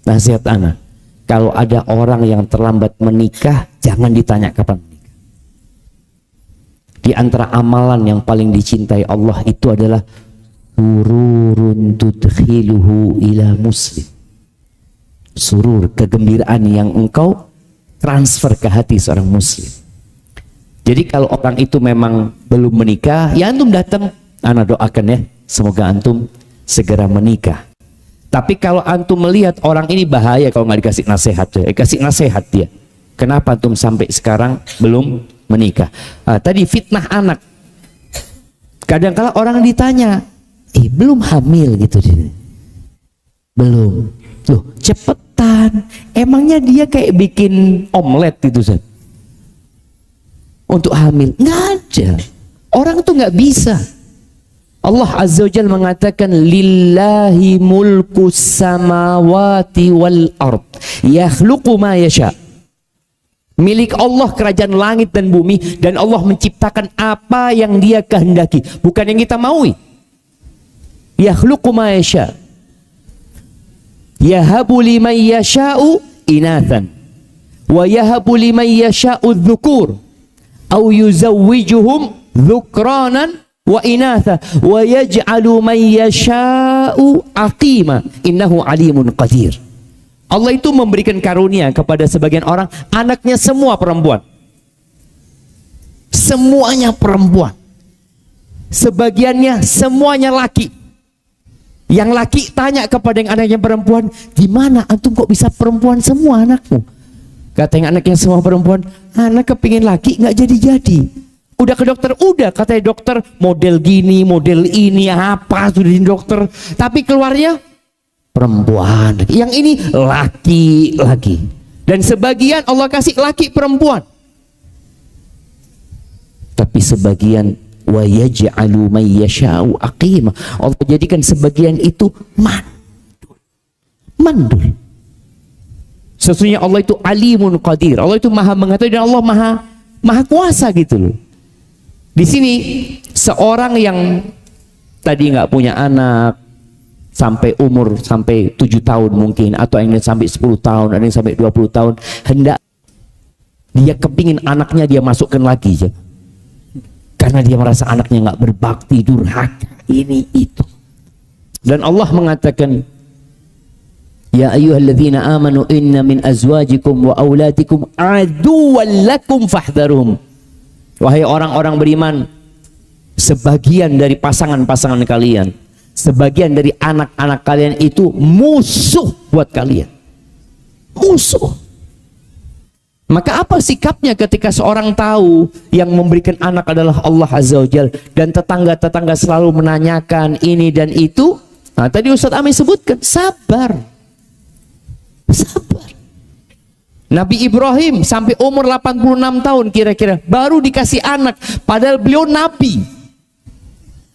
nasihat ana, kalau ada orang yang terlambat menikah, jangan ditanya kapan menikah. Di antara amalan yang paling dicintai Allah itu adalah sururun tudkhiluhu ila muslim. Surur, kegembiraan yang engkau transfer ke hati seorang muslim. Jadi kalau orang itu memang belum menikah, ya antum datang, ana doakan ya, semoga antum segera menikah. Tapi kalau antum melihat orang ini bahaya kalau nggak dikasih nasihat, kasih nasihat dia. Kenapa antum sampai sekarang belum menikah? Tadi fitnah anak. Kadang-kala orang ditanya, belum hamil gitu dia. Belum. Loh, cepetan. Emangnya dia kayak bikin omelet gitu, Zat? Untuk hamil? Nggak ada. Orang tuh nggak bisa. Allah Azza wa Jalla mengatakan lillahi mulku samawati wal ard yakhluqu ma yasha. Milik Allah kerajaan langit dan bumi, dan Allah menciptakan apa yang Dia kehendaki, bukan yang kita maui. Yakhluqu ma yasha. Yahabu liman yasha'u inathan wa yahabu liman yasha'u dhukur aw yuzawwijuhum dhukranan wa inatha wa yaj'alu man yasha'u aqima innahu alimun qadir. Allah itu memberikan karunia kepada sebagian orang, anaknya semua perempuan. Semuanya perempuan. Sebagiannya semuanya laki. Yang laki tanya kepada yang anaknya perempuan, gimana antum kok bisa perempuan semua anakmu? Kata yang anaknya semua perempuan, anak kepingin laki nggak jadi-jadi. Udah ke dokter, udah katanya dokter model gini, model ini, apa sudah di dokter. Tapi keluarnya perempuan. Yang ini laki-laki. Dan sebagian Allah kasih laki perempuan. Tapi sebagian wa yaj'alu man yasha'u aqima. Allah jadikan sebagian itu mandul. Sesungguhnya Allah itu alimun qadir. Allah itu maha mengetahui dan Allah maha kuasa gitu loh. Di sini seorang yang tadi nggak punya anak sampai umur sampai 7 tahun mungkin, atau yang sampai 10 tahun, ada yang sampai 20 tahun, hendak dia kepingin anaknya dia masukkan lagi. Karena dia merasa anaknya nggak berbakti, durhaka, ini itu. Dan Allah mengatakan, ya ayyuhalladzina amanu inna min azwajikum wa auladikum aduwwan lakum fahdharuhum. Wahai orang-orang beriman, sebagian dari pasangan-pasangan kalian, sebagian dari anak-anak kalian itu musuh buat kalian. Musuh. Maka apa sikapnya ketika seorang tahu yang memberikan anak adalah Allah Azza wa Jalla, dan tetangga-tetangga selalu menanyakan ini dan itu? Nah, tadi Ustaz Ami sebutkan, sabar. Sabar. Nabi Ibrahim sampai umur 86 tahun kira-kira baru dikasih anak, padahal beliau nabi.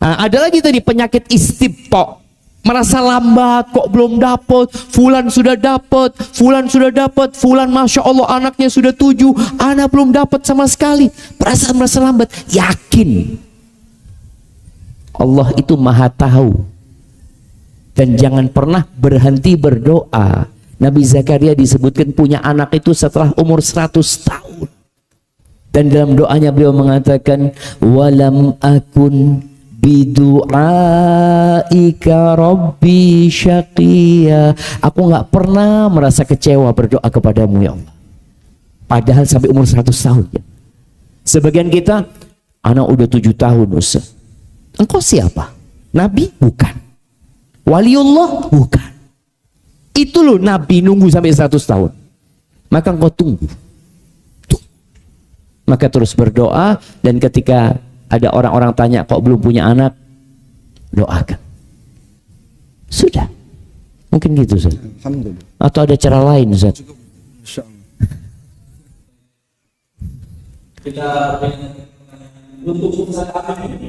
Nah, ada lagi tadi penyakit istibqa. Merasa lambat, kok belum dapat, fulan sudah dapat, fulan sudah dapat, fulan Masya Allah anaknya sudah 7, anak belum dapat sama sekali. Perasaan merasa lambat. Yakin Allah itu maha tahu. Dan jangan pernah berhenti berdoa. Nabi Zakaria disebutkan punya anak itu setelah umur 100 tahun. Dan dalam doanya beliau mengatakan, walam akun bidu'aika rabbi syaqiyya. Aku nggak pernah merasa kecewa berdoa kepadamu ya Allah. Padahal sampai umur 100 tahun ya. Sebagian kita, anak udah 7 tahun Ustaz. Engkau siapa? Nabi? Bukan. Waliullah? Bukan. Itu loh Nabi nunggu sampai 100 tahun. Maka engkau tunggu. Maka terus berdoa, dan ketika ada orang-orang tanya kok belum punya anak, doakan. Sudah. Mungkin gitu Ustaz. Alhamdulillah. Atau ada cara lain Ustaz? Kita untuk Ustaz Amin ini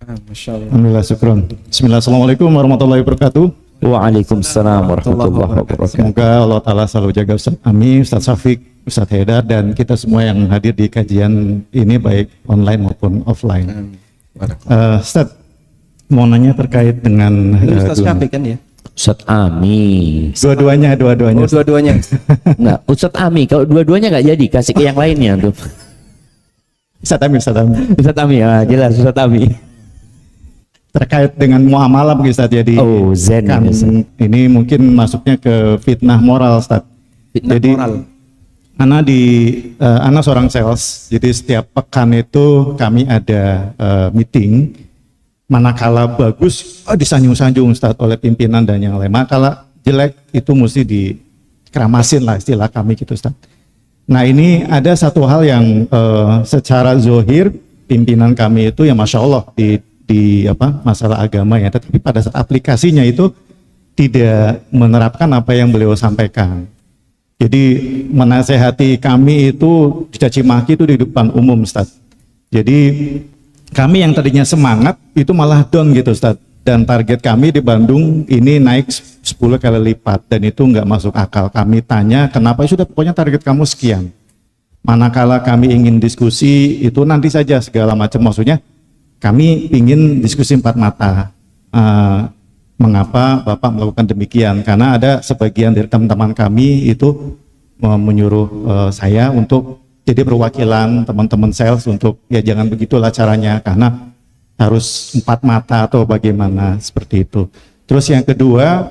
Masya Allah. Alhamdulillah, syukron. Bismillah, assalamualaikum warahmatullahi wabarakatuh. Waalaikumsalam warahmatullahi wabarakatuh. Semoga Allah Ta'ala selalu jaga Ustaz Ami, Ustaz Syafiq, Ustaz Haidar, dan kita semua yang hadir di kajian ini baik online maupun offline. Ustaz, mau nanya terkait dengan Ustaz Syafiq kan ya? Ustaz Ami. dua-duanya. Oh, dua-duanya. Enggak, Ustaz Ami. Kalau dua-duanya nggak jadi, kasih ke yang lainnya tuh. Ustaz Ami. Ustaz Ami, ya jelas Ustaz Ami. Terkait dengan muamalah begitu Ustaz, jadi zen kan ini mungkin masuknya ke fitnah moral Ustaz. Fitnah Jadi moral. Ana seorang sales, jadi setiap pekan itu kami ada meeting. Manakala bagus disanjung-sanjung Ustaz oleh pimpinan dan yang lain, manakala jelek itu mesti dikeramasin lah istilah kami gitu Ustaz. Nah ini ada satu hal yang secara zohir pimpinan kami itu ya Masya Allah di masalah agama ya, tetapi pada saat aplikasinya itu tidak menerapkan apa yang beliau sampaikan. Jadi menasehati kami itu dicaci maki itu di depan umum Ustaz. Jadi kami yang tadinya semangat itu malah down gitu Ustaz. Dan target kami di Bandung ini naik 10 kali lipat dan itu nggak masuk akal. Kami tanya kenapa, sudah pokoknya target kamu sekian. Manakala kami ingin diskusi itu nanti saja segala macam, maksudnya kami ingin diskusi empat mata. Mengapa Bapak melakukan demikian? Karena ada sebagian dari teman-teman kami itu menyuruh saya untuk jadi perwakilan teman-teman sales untuk ya jangan begitulah caranya karena harus empat mata atau bagaimana seperti itu. Terus yang kedua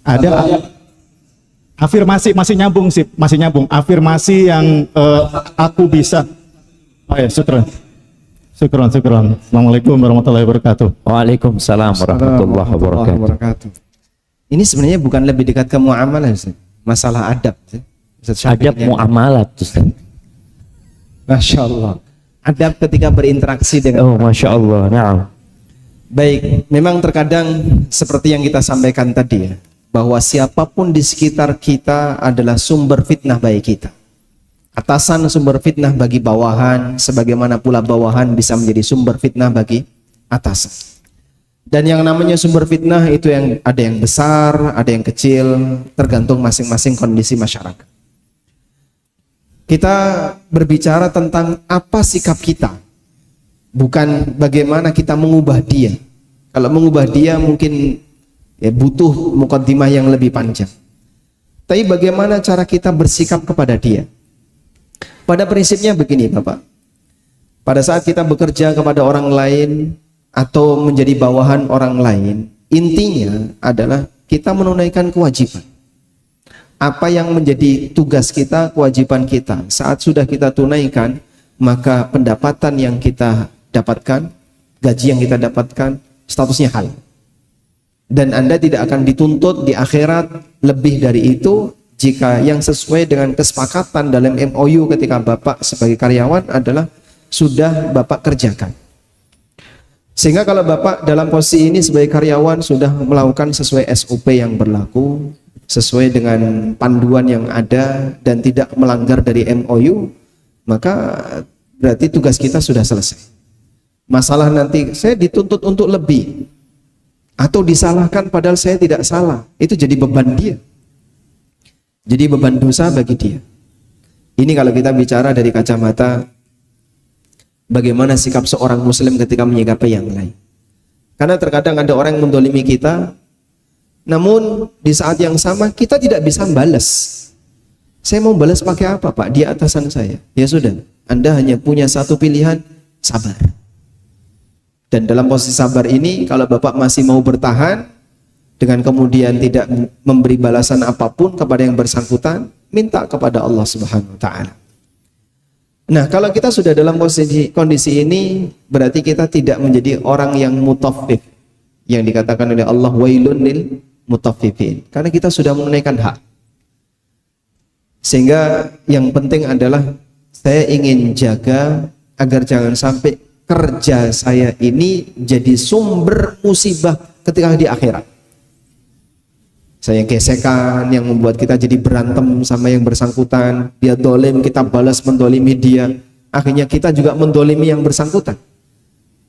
ada afirmasi, masih nyambung afirmasi yang aku bisa. Oh ya, syukron. Assalamualaikum warahmatullahi wabarakatuh. Waalaikumsalam warahmatullahi wabarakatuh. Ini sebenarnya bukan lebih dekat ke muamalah, Ustaz. Masalah adab. Adab muamalat, Ustaz. Masya Allah. Adab ketika berinteraksi dengan Masya Allah. Nah. Baik, memang terkadang seperti yang kita sampaikan tadi ya, bahwa siapapun di sekitar kita adalah sumber fitnah bagi kita. Atasan sumber fitnah bagi bawahan, sebagaimana pula bawahan bisa menjadi sumber fitnah bagi atasan. Dan yang namanya sumber fitnah itu yang ada yang besar, ada yang kecil, tergantung masing-masing kondisi masyarakat. Kita berbicara tentang apa sikap kita, bukan bagaimana kita mengubah dia. Kalau mengubah dia mungkin ya butuh mukaddimah yang lebih panjang. Tapi bagaimana cara kita bersikap kepada dia? Pada prinsipnya begini Bapak, pada saat kita bekerja kepada orang lain atau menjadi bawahan orang lain, intinya adalah kita menunaikan kewajiban. Apa yang menjadi tugas kita, kewajiban kita, saat sudah kita tunaikan, maka pendapatan yang kita dapatkan, gaji yang kita dapatkan, statusnya halal. Dan Anda tidak akan dituntut di akhirat lebih dari itu jika yang sesuai dengan kesepakatan dalam MOU ketika Bapak sebagai karyawan adalah sudah Bapak kerjakan. Sehingga kalau Bapak dalam posisi ini sebagai karyawan sudah melakukan sesuai SOP yang berlaku, sesuai dengan panduan yang ada dan tidak melanggar dari MOU, maka berarti tugas kita sudah selesai. Masalah nanti saya dituntut untuk lebih atau disalahkan padahal saya tidak salah, itu jadi beban dia, jadi beban dosa bagi dia. Ini kalau kita bicara dari kacamata bagaimana sikap seorang muslim ketika menyikapi yang lain. Karena terkadang ada orang yang mendolimi kita, namun di saat yang sama kita tidak bisa balas. Saya mau balas pakai apa Pak? Dia atasan saya. Ya sudah, Anda hanya punya satu pilihan, sabar. Dan dalam posisi sabar ini, kalau Bapak masih mau bertahan dengan kemudian tidak memberi balasan apapun kepada yang bersangkutan, minta kepada Allah Subhanahu wa taala. Nah, kalau kita sudah dalam kondisi ini, berarti kita tidak menjadi orang yang mutaffif, yang dikatakan oleh Allah wailun lil mutaffifin, karena kita sudah menunaikan hak. Sehingga yang penting adalah saya ingin jaga agar jangan sampai kerja saya ini jadi sumber musibah ketika di akhirat. Saya gesekan yang membuat kita jadi berantem sama yang bersangkutan, dia dolim, kita balas mendolimi dia, akhirnya kita juga mendolimi yang bersangkutan.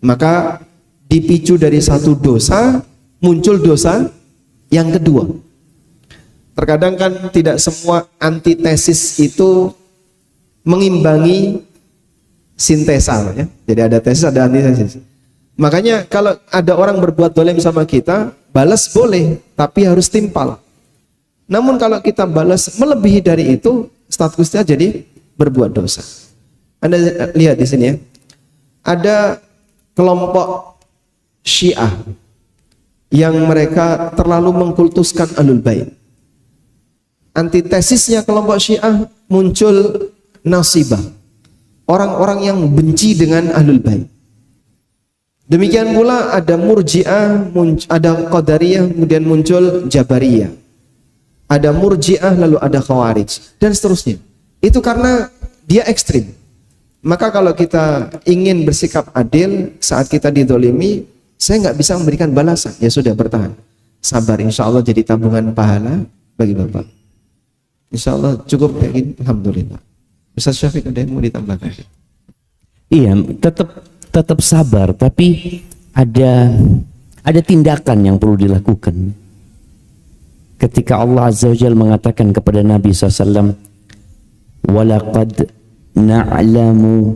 Maka dipicu dari satu dosa, muncul dosa yang kedua. Terkadang kan tidak semua antitesis itu mengimbangi sintesa ya. Jadi ada tesis, ada antitesis. Makanya kalau ada orang berbuat dolim sama kita, balas boleh, tapi harus timpal. Namun kalau kita balas melebihi dari itu, statusnya jadi berbuat dosa. Anda lihat di sini ya. Ada kelompok Syiah yang mereka terlalu mengkultuskan Ahlul Bait. Antitesisnya kelompok Syiah muncul Nasibah, orang-orang yang benci dengan Ahlul Bait. Demikian pula ada Murji'ah, ada Qadariyah, kemudian muncul Jabariyah. Ada Murji'ah, lalu ada Khawarij, dan seterusnya. Itu karena dia ekstrim. Maka kalau kita ingin bersikap adil saat kita didolimi, saya nggak bisa memberikan balasan, ya sudah bertahan. Sabar, insya Allah jadi tabungan pahala bagi Bapak. Insya Allah cukup kayak gini, alhamdulillah. Ustaz Syafiq ada yang mau ditambahkan? Iya, tetap tetap sabar, tapi ada tindakan yang perlu dilakukan. Ketika Allah Azza wa Jalla mengatakan kepada Nabi SAW, walaqad na'lamu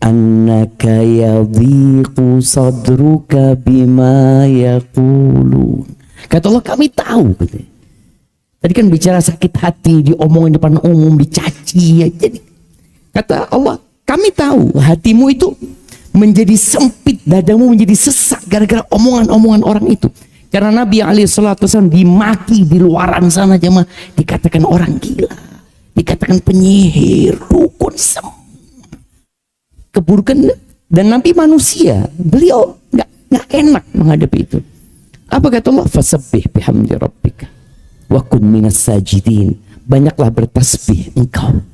annaka yadhiqu sadruka bima yaqulun. Kata Allah, kami tahu. Tadi kan bicara sakit hati, diomongin depan umum, dicaci ya. Jadi kata Allah, kami tahu hatimu itu menjadi sempit, dadamu menjadi sesak gara-gara omongan-omongan orang itu. Karena Nabi SAW dimaki di luaran sana, jemaah, dikatakan orang gila, dikatakan penyihir, dukun, semua keburukan. Dan Nabi manusia, beliau nggak enak menghadapi itu. Apa kata Allah? Fasabbih bihamdi rabbika wa kun minas sajidin. Banyaklah bertasbih engkau,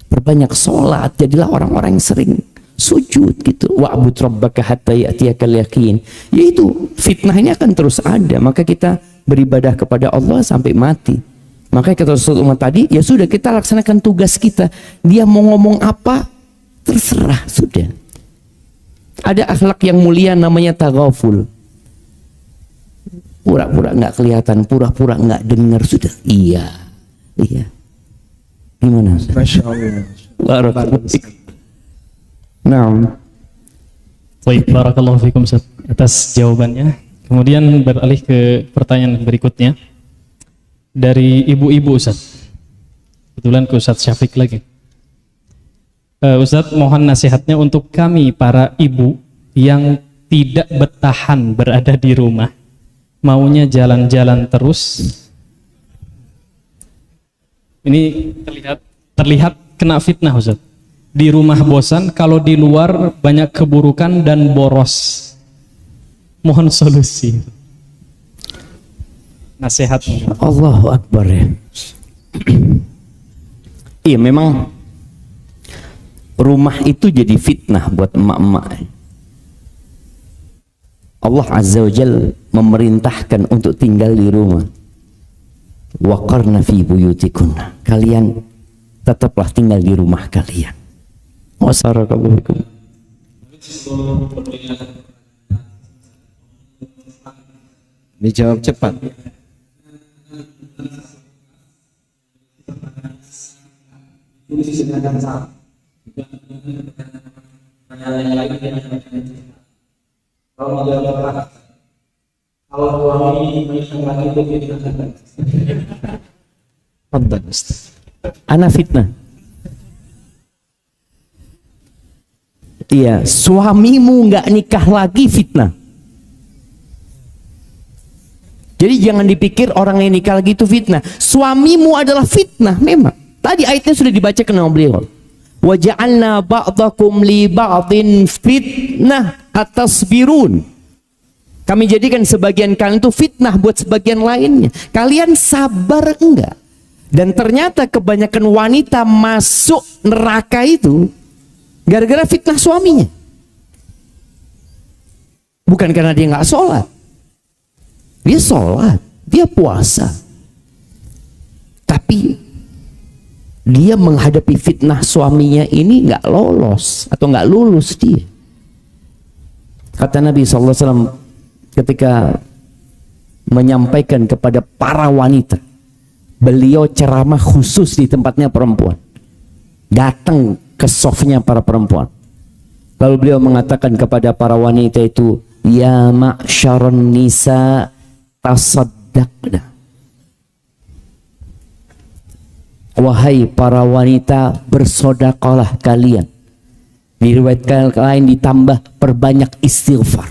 perbanyak sholat, jadilah orang-orang yang sering sujud gitu. Wa'bud rabbaka hatta ya'tiyakal yaqin. Yaitu fitnah ini akan terus ada, maka kita beribadah kepada Allah sampai mati. Makanya kata Rasulullah tadi, ya sudah, kita laksanakan tugas kita. Dia mau ngomong apa, terserah, sudah. Ada akhlak yang mulia namanya taghaful. Pura-pura nggak kelihatan, pura-pura nggak dengar, sudah. Iya. Gimana? Masya Allah. Barakallahu. Nah, Baik, barakallahu fikum Ustaz atas jawabannya. Kemudian beralih ke pertanyaan berikutnya dari ibu-ibu Ustaz. Kebetulan ke Ustaz Syafiq lagi. Ustaz, mohon nasihatnya untuk kami para ibu yang tidak bertahan berada di rumah, maunya jalan-jalan terus. Ini terlihat kena fitnah Ustaz. Di rumah bosan, kalau di luar banyak keburukan dan boros. Mohon solusi. Nasihat. Allahu Akbar ya. Iya, memang rumah itu jadi fitnah buat emak-emak. Allah Azza wa Jalla memerintahkan untuk tinggal di rumah. Waqarna fi buyutikunna. Kalian tetaplah tinggal di rumah kalian. Wassalamualaikum. Dijawab cepat. Ana fitnah. Iya, suamimu nggak nikah lagi fitnah. Jadi jangan dipikir orang yang nikah lagi itu fitnah. Suamimu adalah fitnah memang. Tadi ayatnya sudah dibacakan oleh beliau. Wa ja'alna ba'dakum li ba'din fitnah atasbirun. Kami jadikan sebagian kalian itu fitnah buat sebagian lainnya. Kalian sabar enggak? Dan ternyata kebanyakan wanita masuk neraka itu gara-gara fitnah suaminya. Bukan karena dia nggak sholat. Dia sholat, dia puasa. Tapi dia menghadapi fitnah suaminya ini nggak lolos atau nggak lulus dia. Kata Nabi SAW ketika menyampaikan kepada para wanita, beliau ceramah khusus di tempatnya perempuan. Datang ke softnya para perempuan. Lalu beliau mengatakan kepada para wanita itu, ya ma'syaron nisa tasaddaqna. Wahai para wanita, bersodaqahlah kalian. Di riwayat lain ditambah perbanyak istighfar.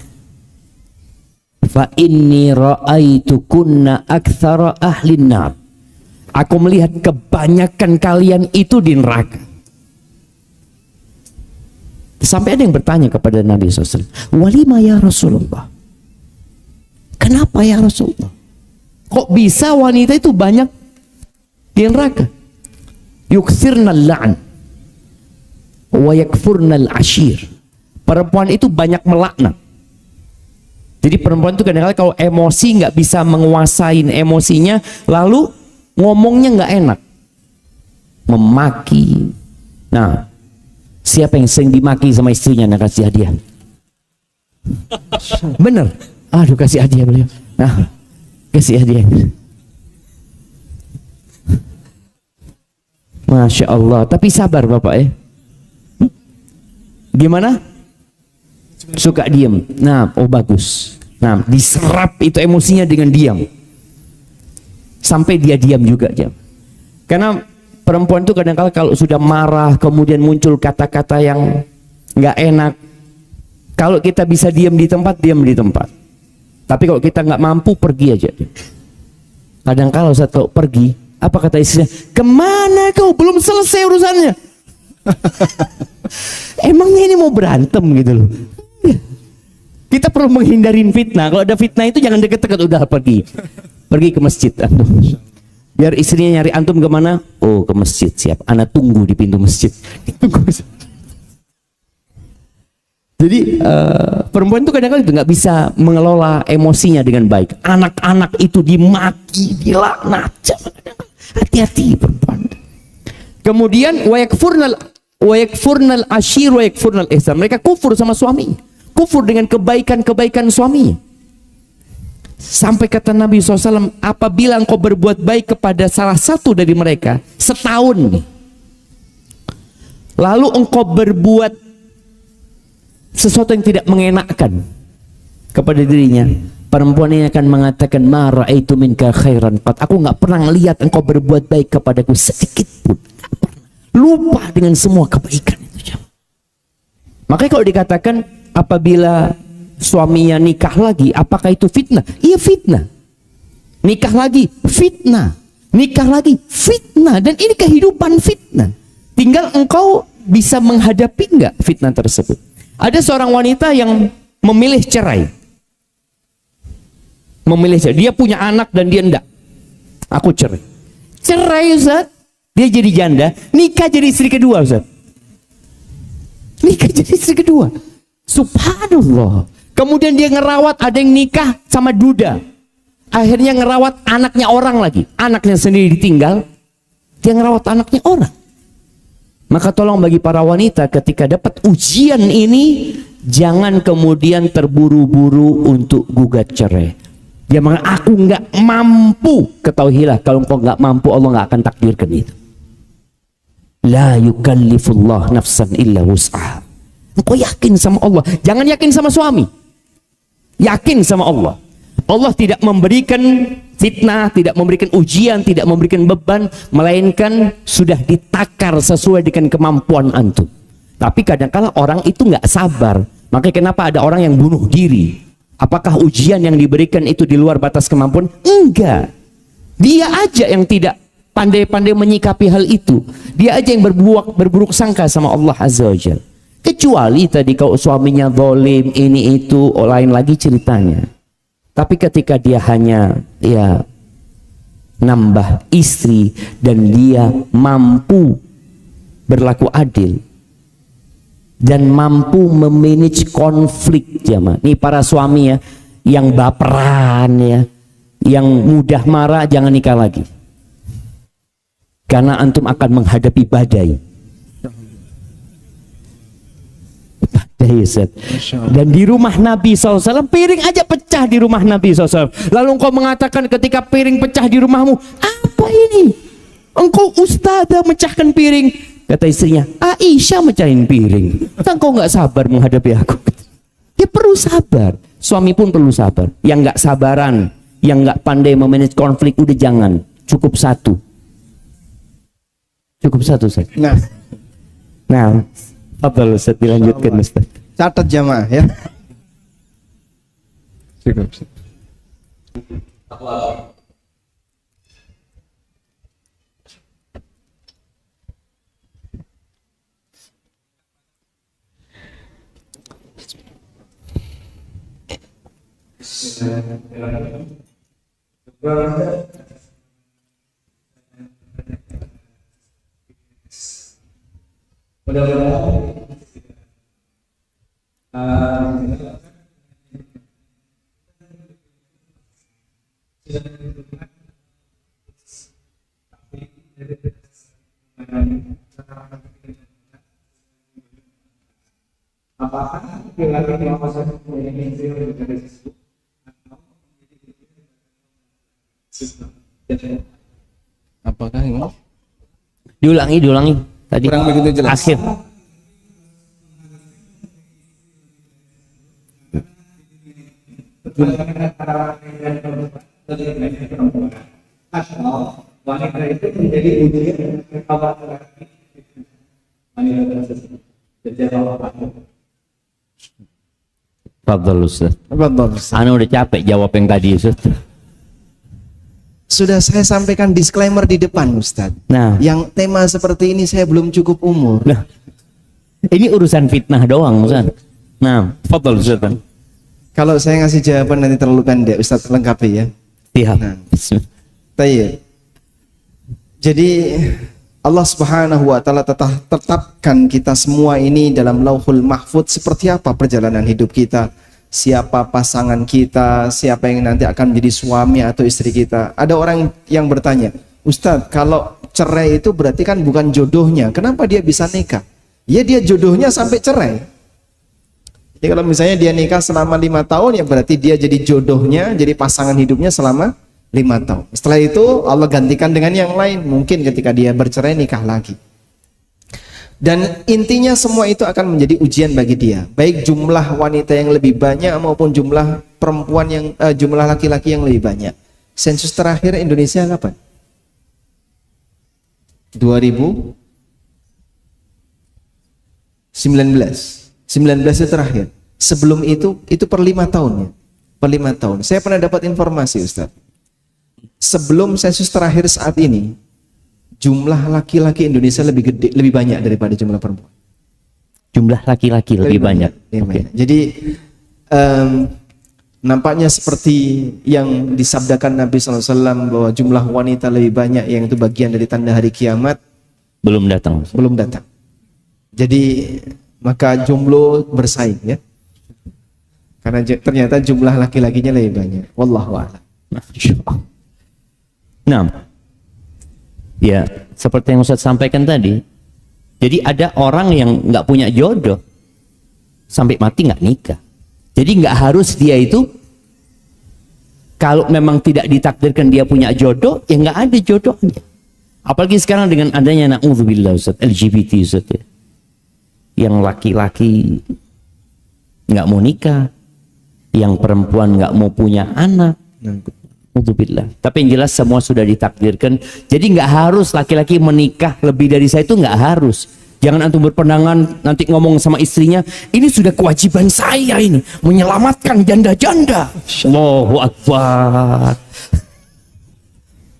Fa inni ra'aitukunna aktsara ahlin nar. Aku melihat kebanyakan kalian itu di neraka. Sampai ada yang bertanya kepada Nabi SAW, walima ya Rasulullah? Kenapa ya Rasulullah? Kok bisa wanita itu banyak di neraka? Yukthirnal la'an wa yakfurnal ashir. Perempuan itu banyak melaknat. Jadi perempuan itu kadang-kadang kalau emosi nggak bisa menguasain emosinya, lalu ngomongnya nggak enak, memaki. Nah, Siapa yang sering dimaki sama istrinya, nah kasih hadiah. Bener. Aduh, kasih hadiah beliau. Nah, kasih hadiah. Masya Allah. Tapi sabar Bapak ya. Gimana? Suka diam. Nah, oh bagus. Nah, diserap itu emosinya dengan diam. Sampai dia diam juga jam. Karena perempuan itu kadang-kala kalau sudah marah, kemudian muncul kata-kata yang nggak enak. Kalau kita bisa diam di tempat, diam di tempat. Tapi kalau kita nggak mampu, pergi aja. Kadang-kala saat kau pergi, apa kata istrinya? Kemana kau? Belum selesai urusannya. Emangnya ini mau berantem gitu loh. Kita perlu menghindarin fitnah. Kalau ada fitnah itu jangan deket-deket, udah pergi. Pergi ke masjid. Biar istrinya nyari antum kemana? Oh, ke masjid, siap. Ana tunggu di pintu masjid. Jadi perempuan itu kadang-kadang nggak bisa mengelola emosinya dengan baik. Anak-anak itu dimaki, dilaknat. Hati-hati perempuan. Kemudian wayakfurnal ashir wayakfurnal ihsan. Mereka kufur sama suami, kufur dengan kebaikan-kebaikan suami. Sampai kata Nabi SAW, apabila engkau berbuat baik kepada salah satu dari mereka setahun nih, lalu engkau berbuat sesuatu yang tidak mengenakkan kepada dirinya, perempuan ini akan mengatakan, ma ra'aitu minka khairan qat. Aku nggak pernah lihat engkau berbuat baik kepadaku sedikit pun. Lupa dengan semua kebaikan itu. Makanya kalau dikatakan apabila suaminya nikah lagi, apakah itu fitnah? Iya, fitnah. Nikah lagi, fitnah. Nikah lagi, fitnah. Dan ini kehidupan fitnah. Tinggal engkau bisa menghadapi nggak fitnah tersebut. Ada seorang wanita yang memilih cerai. Memilih cerai. Dia punya anak dan dia enggak. Aku cerai. Cerai, Ustaz. Dia jadi janda. Nikah jadi istri kedua, Ustaz. Nikah jadi istri kedua. Subhanallah. Kemudian dia ngerawat, ada yang nikah sama duda. Akhirnya ngerawat anaknya orang lagi. Anaknya sendiri ditinggal. Dia ngerawat anaknya orang. Maka tolong bagi para wanita ketika dapat ujian ini, jangan kemudian terburu-buru untuk gugat cerai. Dia mengatakan, aku nggak mampu. Ketahuilah, kalau engkau nggak mampu, Allah nggak akan takdirkan itu. La yukallifullah nafsan illa wus'aha. Engkau yakin sama Allah, jangan yakin sama suami. Yakin sama Allah. Allah tidak memberikan fitnah, tidak memberikan ujian, tidak memberikan beban, melainkan sudah ditakar sesuai dengan kemampuan antum. Tapi kadang-kala orang itu nggak sabar. Makanya kenapa ada orang yang bunuh diri? Apakah ujian yang diberikan itu di luar batas kemampuan? Enggak. Dia aja yang tidak pandai-pandai menyikapi hal itu. Dia aja yang berburuk sangka sama Allah Azza wa Jalla. Kecuali tadi kalau suaminya zalim, ini itu, lain lagi ceritanya. Tapi ketika dia hanya ya nambah istri dan dia mampu berlaku adil dan mampu memanage konflik, jamaah. Nih para suami ya, yang baperan ya, yang mudah marah, jangan nikah lagi. Karena antum akan menghadapi badai. Dan di rumah Nabi SAW piring aja pecah di rumah Nabi SAW. Lalu engkau mengatakan ketika piring pecah di rumahmu, apa ini? Engkau ustadzah mecahkan piring. Kata istrinya, Aisyah mecahin piring. Engkau nggak sabar menghadapi aku. Dia perlu sabar. Suami pun perlu sabar. Yang nggak sabaran, yang nggak pandai memanage konflik, udah jangan. Cukup satu. Cukup satu saja. Nah, apa Ustaz, dilanjutkan Ustaz. Catat jamaah ya. Cukup. laki-laki kelapa satu yang menginjil dari tersebut Apakah ini? Diulangi tadi. Kurang begitu jelas. Akhir. atau wanita itu menjadi ujian kepada laki wanita tersebut. Jadi apa? Fadhal Ustaz. Fadhal, Ustaz. Ana udah capek jawab yang tadi Ustaz. Sudah saya sampaikan disclaimer di depan Ustaz. Nah, Yang tema seperti ini saya belum cukup umur. nah, ini urusan fitnah doang Ustaz. Nah, fadhal Ustaz. Kalau saya ngasih jawaban nanti terlalu pendek, Ustaz lengkapi ya. Siap. Nah. Tayyib. Jadi Allah Subhanahu wa taala tetapkan kita semua ini dalam Lauhul Mahfuz seperti apa perjalanan hidup kita, siapa pasangan kita, siapa yang nanti akan menjadi suami atau istri kita. Ada orang yang bertanya, "Ustadz, kalau cerai itu berarti kan bukan jodohnya. Kenapa dia bisa nikah?" Ya dia jodohnya sampai cerai. Jadi kalau misalnya dia nikah selama 5 tahun ya berarti dia jadi jodohnya, jadi pasangan hidupnya selama 5 tahun. Setelah itu Allah gantikan dengan yang lain. Mungkin ketika dia bercerai nikah lagi. Dan intinya semua itu akan menjadi ujian bagi dia. Baik jumlah wanita yang lebih banyak maupun jumlah perempuan yang jumlah laki-laki yang lebih banyak. Sensus terakhir Indonesia kapan? 19 itu terakhir. Sebelum itu per 5 tahun ya. Per 5 tahun. Saya pernah dapat informasi Ustaz. Sebelum sensus terakhir saat ini, jumlah laki-laki Indonesia lebih banyak daripada jumlah perempuan. Jumlah laki-laki lebih banyak. Banyak. Jadi nampaknya seperti yang disabdakan Nabi SAW bahwa jumlah wanita lebih banyak, yang itu bagian dari tanda hari kiamat, Belum datang. Jadi maka jomblo bersaing ya. Karena ternyata jumlah laki-lakinya lebih banyak. Wallahu a'lam. Nah, ya seperti yang Ustaz sampaikan tadi. Jadi ada orang yang nggak punya jodoh sampai mati nggak nikah. Jadi nggak harus dia itu, kalau memang tidak ditakdirkan dia punya jodoh, ya nggak ada jodohnya. Apalagi sekarang dengan adanya na'udzubillah Ustaz, LGBT Ustaz ya. Yang laki-laki nggak mau nikah, yang perempuan nggak mau punya anak. Na'udzubillah. Tapi yang jelas semua sudah ditakdirkan. Jadi nggak harus laki-laki menikah lebih dari saya, itu nggak harus. Jangan antum berpandangan nanti ngomong sama istrinya, ini sudah kewajiban saya ini menyelamatkan janda-janda. Allahu Akbar.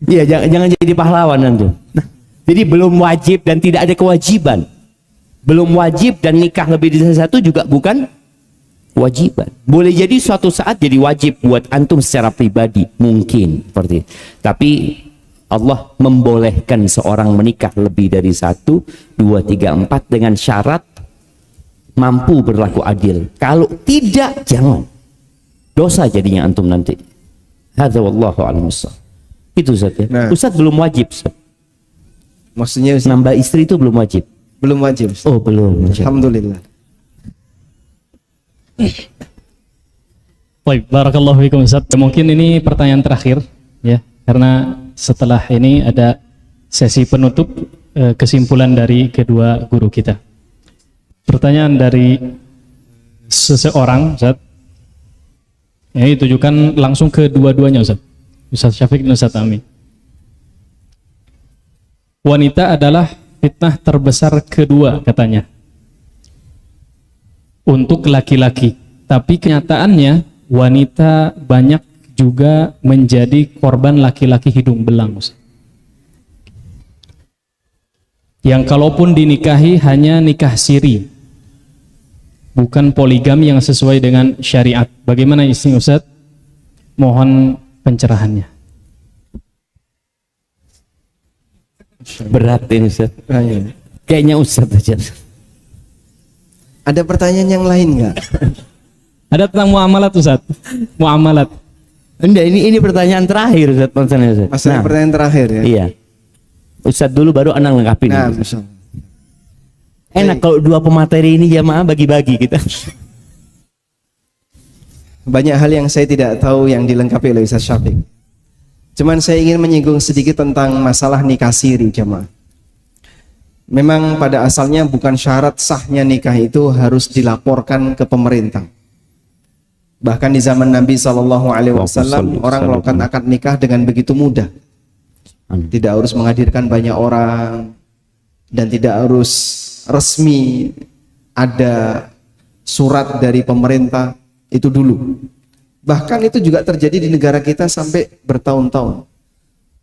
Iya, jangan jadi pahlawan antum. Jadi belum wajib dan tidak ada kewajiban. Belum wajib dan nikah lebih dari satu juga bukan kewajiban. Boleh jadi suatu saat jadi wajib buat antum secara pribadi, mungkin seperti. Tapi Allah membolehkan seorang menikah lebih dari 1, 2, 3, 4 dengan syarat mampu berlaku adil. Kalau tidak, jangan. Dosa jadinya antum nanti. Hadza wallahu a'lam. Itu Ustaz ya. Nah. Ustaz belum wajib Ustaz. Maksudnya Ustaz, Nambah istri itu belum wajib. belum wajib Ustaz. Oh, belum. Alhamdulillah. Baik, barakallahu fikum Ustaz. Mungkin ini pertanyaan terakhir ya, karena setelah ini ada sesi penutup kesimpulan dari kedua guru kita. Pertanyaan dari seseorang Ustaz. Ini ditujukan langsung ke dua-duanya Ustaz. Ustaz Syafiq dan Ustaz Amin. Wanita adalah fitnah terbesar kedua katanya untuk laki-laki, tapi kenyataannya wanita banyak juga menjadi korban laki-laki hidung belang Ustaz. Yang kalaupun dinikahi hanya nikah siri, bukan poligami yang sesuai dengan syariat. Bagaimana istri Ustaz? Mohon pencerahannya. Berat ini Ustaz. Kayaknya Ustaz aja. Ada pertanyaan yang lain nggak? Ada tentang muamalat Ustaz. Muamalat. Enggak, ini pertanyaan terakhir Ustaz. Ustaz. Masalah pertanyaan terakhir ya. Iya. Ustaz dulu baru anak lengkapin. Nah, Enak kalau dua pemateri ini jamaah bagi-bagi kita. banyak hal yang saya tidak tahu yang dilengkapi oleh Ustaz Syafiq. Cuman saya ingin menyinggung sedikit tentang masalah nikah siri, jemaah. Memang pada asalnya bukan syarat sahnya nikah itu harus dilaporkan ke pemerintah. Bahkan di zaman Nabi SAW, orang melakukan akad nikah dengan begitu mudah. Tidak harus menghadirkan banyak orang dan tidak harus resmi ada surat dari pemerintah, itu dulu. Bahkan itu juga terjadi di negara kita sampai bertahun-tahun.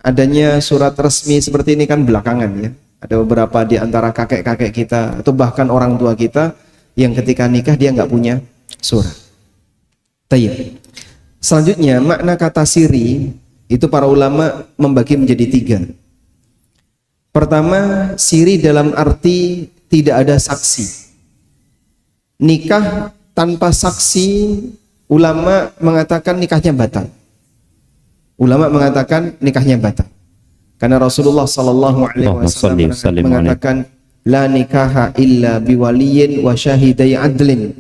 Adanya surat resmi seperti ini kan belakangan ya. Ada beberapa di antara kakek-kakek kita atau bahkan orang tua kita yang ketika nikah dia nggak punya surat. Tayyib. Selanjutnya makna kata siri itu para ulama membagi menjadi 3. Pertama, siri dalam arti tidak ada saksi. Nikah tanpa saksi, ulama mengatakan nikahnya batal. Ulama mengatakan nikahnya batal. Karena Rasulullah sallallahu alaihi wasallam mengatakan la nikaha illa biwaliyin wa syahidai adlin.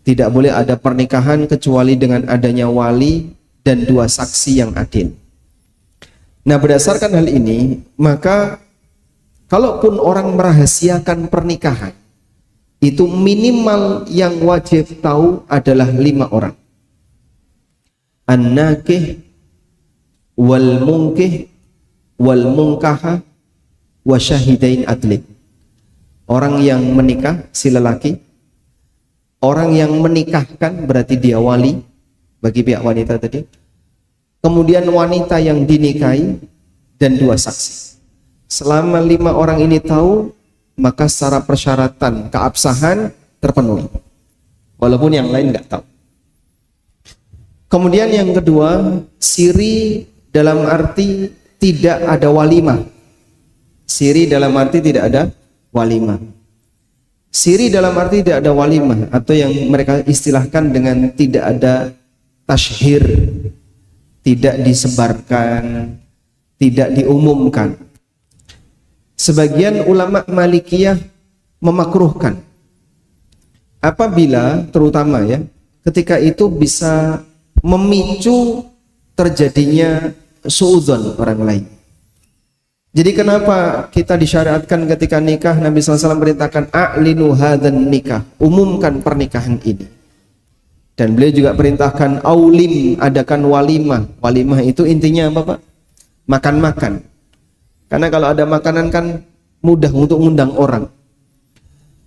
Tidak boleh ada pernikahan kecuali dengan adanya wali dan 2 saksi yang adil. Nah, berdasarkan hal ini, maka kalaupun orang merahasiakan pernikahan, itu minimal yang wajib tahu adalah 5 orang. An-nakih wal munkih wal munkaha wa syahidain adlin. Orang yang menikah si lelaki, orang yang menikahkan berarti dia wali bagi pihak wanita tadi, kemudian wanita yang dinikahi dan 2 saksi. Selama 5 orang ini tahu, maka secara persyaratan keabsahan terpenuhi, walaupun yang lain nggak tahu. Kemudian yang kedua, siri dalam arti tidak ada walimah. Siri dalam arti tidak ada walimah. Siri dalam arti tidak ada walimah, atau yang mereka istilahkan dengan tidak ada tashhir, tidak disebarkan, tidak diumumkan. Sebagian ulama Malikiyah memakruhkan apabila terutama ya ketika itu bisa memicu terjadinya suudzon orang lain. Jadi kenapa kita disyariatkan ketika nikah Nabi SAW merintahkan a'linu hadzan nikah, umumkan pernikahan ini. Dan beliau juga perintahkan aulim, adakan walimah. Walimah itu intinya apa Pak? Makan-makan. Karena kalau ada makanan kan mudah untuk mengundang orang.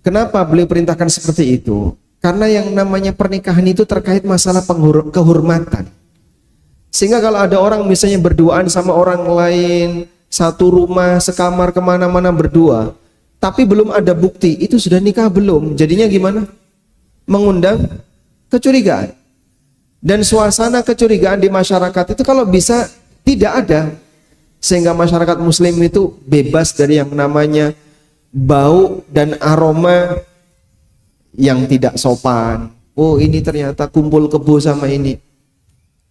Kenapa beliau perintahkan seperti itu? Karena yang namanya pernikahan itu terkait masalah kehormatan. Sehingga kalau ada orang misalnya berduaan sama orang lain, satu rumah, sekamar, kemana-mana berdua, tapi belum ada bukti, itu sudah nikah belum? Jadinya gimana? Mengundang kecurigaan. Dan suasana kecurigaan di masyarakat itu kalau bisa tidak ada. Sehingga masyarakat muslim itu bebas dari yang namanya bau dan aroma yang tidak sopan. Oh, ini ternyata kumpul kebo sama ini.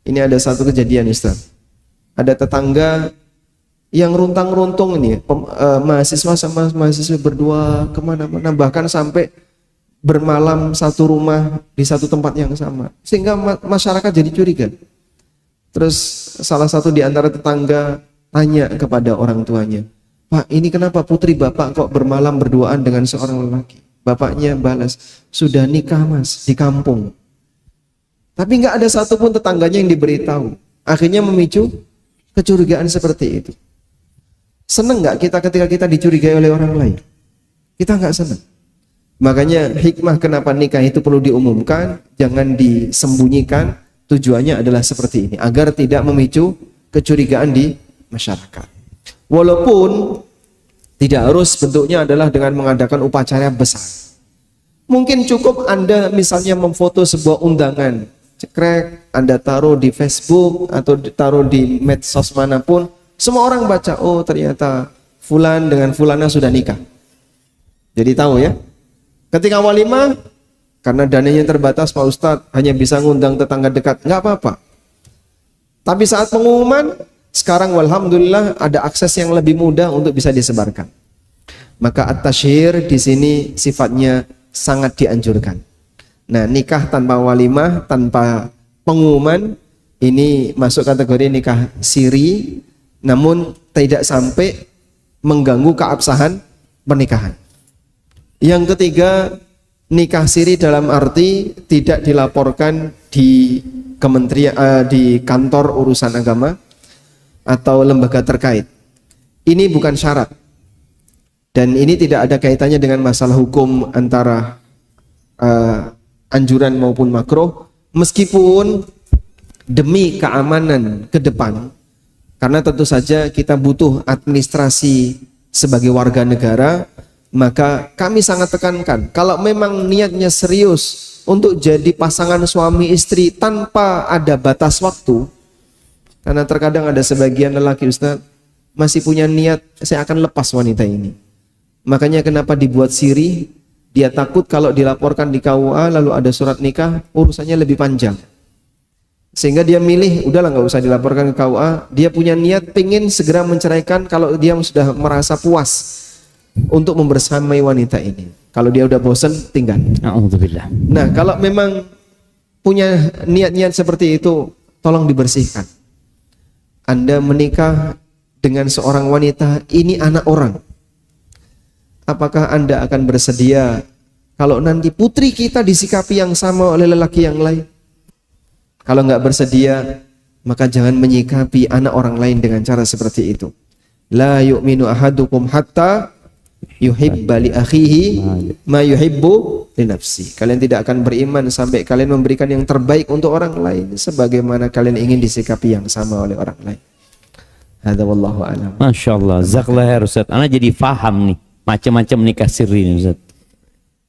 Ini ada satu kejadian, Ustaz. Ada tetangga yang runtang-runtung ini, mahasiswa sama mahasiswa berdua kemana-mana, bahkan sampai bermalam satu rumah di satu tempat yang sama, sehingga masyarakat jadi curiga. Terus salah satu di antara tetangga tanya kepada orang tuanya, Pak, ini kenapa putri bapak kok bermalam berduaan dengan seorang lelaki? Bapaknya balas, sudah nikah mas di kampung. Tapi nggak ada satupun tetangganya yang diberitahu. Akhirnya memicu kecurigaan seperti itu. Seneng nggak kita ketika kita dicurigai oleh orang lain? Kita nggak seneng. Makanya hikmah kenapa nikah itu perlu diumumkan, jangan disembunyikan. Tujuannya adalah seperti ini, agar tidak memicu kecurigaan di masyarakat. Walaupun tidak harus bentuknya adalah dengan mengadakan upacara besar. Mungkin cukup Anda misalnya memfoto sebuah undangan, cekrek, Anda taruh di Facebook atau taruh di medsos manapun, semua orang baca, oh ternyata fulan dengan fulana sudah nikah. Jadi tahu ya. Ketika walimah, karena dananya terbatas Pak Ustadz, hanya bisa ngundang tetangga dekat, nggak apa-apa. Tapi saat pengumuman, sekarang walhamdulillah ada akses yang lebih mudah untuk bisa disebarkan. Maka at-tasyhir di sini sifatnya sangat dianjurkan. Nah, nikah tanpa walimah, tanpa pengumuman ini masuk kategori nikah siri, namun tidak sampai mengganggu keabsahan pernikahan. Yang ketiga, nikah siri dalam arti tidak dilaporkan di kementerian, di kantor urusan agama atau lembaga terkait. Ini bukan syarat, dan ini tidak ada kaitannya dengan masalah hukum antara anjuran maupun makruh, meskipun demi keamanan ke depan, karena tentu saja kita butuh administrasi sebagai warga negara, maka kami sangat tekankan kalau memang niatnya serius untuk jadi pasangan suami istri tanpa ada batas waktu, karena terkadang ada sebagian lelaki, Ustaz, masih punya niat saya akan lepas wanita ini, makanya kenapa dibuat siri, dia takut kalau dilaporkan di KUA lalu ada surat nikah urusannya lebih panjang. Sehingga dia milih, udahlah nggak usah dilaporkan ke KUA. Dia punya niat pengen segera menceraikan kalau dia sudah merasa puas untuk membersamai wanita ini. Kalau dia udah bosan, tinggal. Alhamdulillah. Nah, kalau memang punya niat-niat seperti itu, tolong dibersihkan. Anda menikah dengan seorang wanita, ini anak orang. Apakah Anda akan bersedia kalau nanti putri kita disikapi yang sama oleh lelaki yang lain? Kalau nggak bersedia, maka jangan menyikapi anak orang lain dengan cara seperti itu. La yu'minu ahadukum hatta yuhibba li akhihi ma yuhibbu li nafsi. Kalian tidak akan beriman sampai kalian memberikan yang terbaik untuk orang lain sebagaimana kalian ingin disikapi yang sama oleh orang lain. Hadza wallahu a'lam. Masya Allah, jazakallah khair Ustaz. Ana jadi faham nih macam-macam nikah siri nih Ustaz.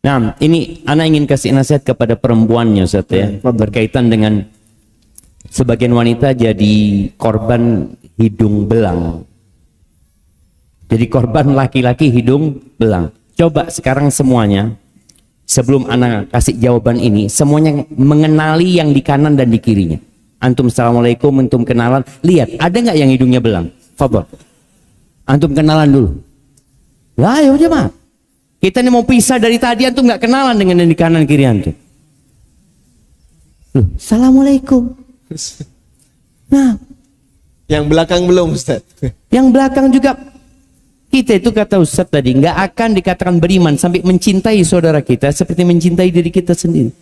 Nah, ini ana ingin kasih nasihat kepada perempuannya Ustaz ya, berkaitan dengan sebagian wanita jadi korban hidung belang. Jadi korban laki-laki hidung belang. Coba sekarang semuanya, sebelum anak kasih jawaban ini, semuanya mengenali yang di kanan dan di kirinya. Antum assalamualaikum, antum kenalan. Lihat, ada nggak yang hidungnya belang? Fadhol. Antum kenalan dulu. Lah, ayo jemaah. Kita ini mau pisah dari tadi, antum nggak kenalan dengan yang di kanan kiri antum. Loh, assalamualaikum. Nah, yang belakang belum, Ustaz. Yang belakang juga. Kita itu kata Ustaz tadi nggak akan dikatakan beriman sampai mencintai saudara kita seperti mencintai diri kita sendiri.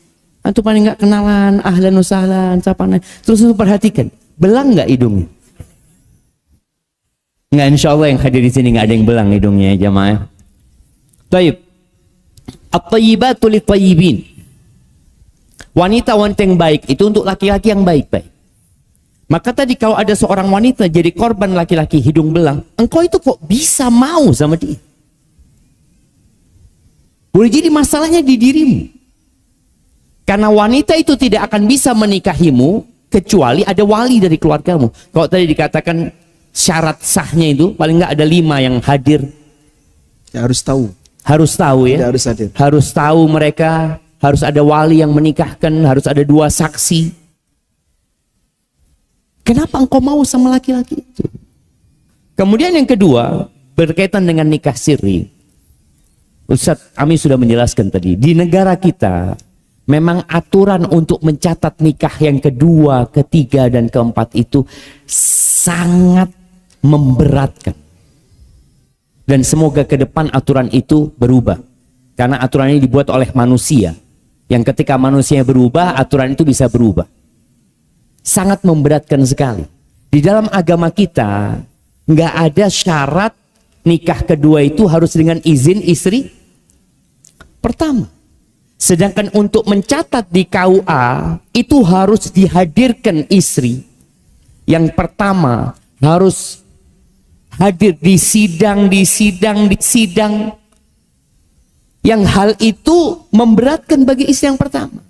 Antum paling nggak kenalan, ahlan wasahlan, sapaan. Terus perhatikan, belang nggak hidungnya? Nggak, insya Allah yang hadir di sini nggak ada yang belang hidungnya ya jamaah. Taib. At-tayyibatu lit-tayyibin. Wanita-wanita yang baik itu untuk laki-laki yang baik-baik. Maka tadi kalau ada seorang wanita jadi korban laki-laki hidung belang, engkau itu kok bisa mau sama dia? Boleh jadi masalahnya di dirimu. Karena wanita itu tidak akan bisa menikahimu kecuali ada wali dari keluargamu. Kalau tadi dikatakan syarat sahnya itu paling nggak ada 5 yang hadir. Ya, harus tahu. Harus tahu ya. Tidak harus hadir. Harus tahu mereka. Harus ada wali yang menikahkan, harus ada 2 saksi. Kenapa engkau mau sama laki-laki itu? Kemudian yang kedua, berkaitan dengan nikah siri. Ustaz, kami sudah menjelaskan tadi, di negara kita memang aturan untuk mencatat nikah yang kedua, ketiga, dan keempat itu sangat memberatkan. Dan semoga ke depan aturan itu berubah. Karena aturan ini dibuat oleh manusia. Yang ketika manusia berubah, aturan itu bisa berubah. Sangat memberatkan sekali. Di dalam agama kita, nggak ada syarat nikah kedua itu harus dengan izin istri pertama. Sedangkan untuk mencatat di KUA, itu harus dihadirkan istri. Yang pertama, harus hadir di sidang. Yang hal itu memberatkan bagi istri yang pertama.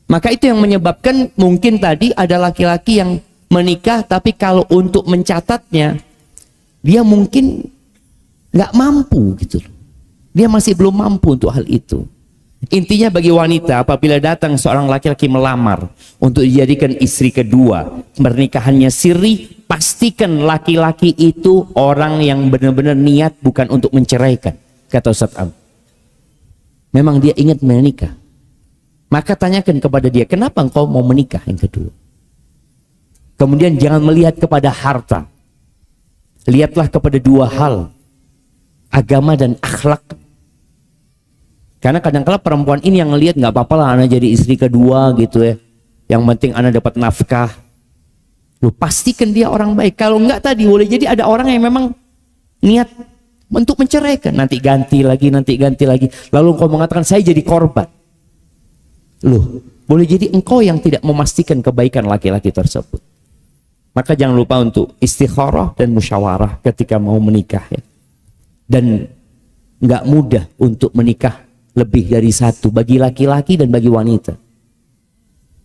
Maka itu yang menyebabkan mungkin tadi ada laki-laki yang menikah tapi kalau untuk mencatatnya dia mungkin nggak mampu gitu. Dia masih belum mampu untuk hal itu. Intinya bagi wanita apabila datang seorang laki-laki melamar untuk dijadikan istri kedua, pernikahannya siri, pastikan laki-laki itu orang yang benar-benar niat bukan untuk menceraikan. Kata Ustaz Am, memang dia ingat menikah. Maka tanyakan kepada dia, kenapa engkau mau menikah yang kedua? Kemudian jangan melihat kepada harta. Lihatlah kepada dua hal, agama dan akhlak. Karena kadang-kala perempuan ini yang ngelihat, nggak apa-apa lah anak jadi istri kedua gitu ya. Yang penting anak dapat nafkah. Lu pastikan dia orang baik. Kalau enggak tadi boleh jadi ada orang yang memang niat untuk menceraikan. Nanti ganti lagi. Lalu engkau mengatakan saya jadi korban. Loh, boleh jadi engkau yang tidak memastikan kebaikan laki-laki tersebut. Maka jangan lupa untuk istikharah dan musyawarah ketika mau menikah ya. Dan nggak mudah untuk menikah lebih dari satu bagi laki-laki dan bagi wanita.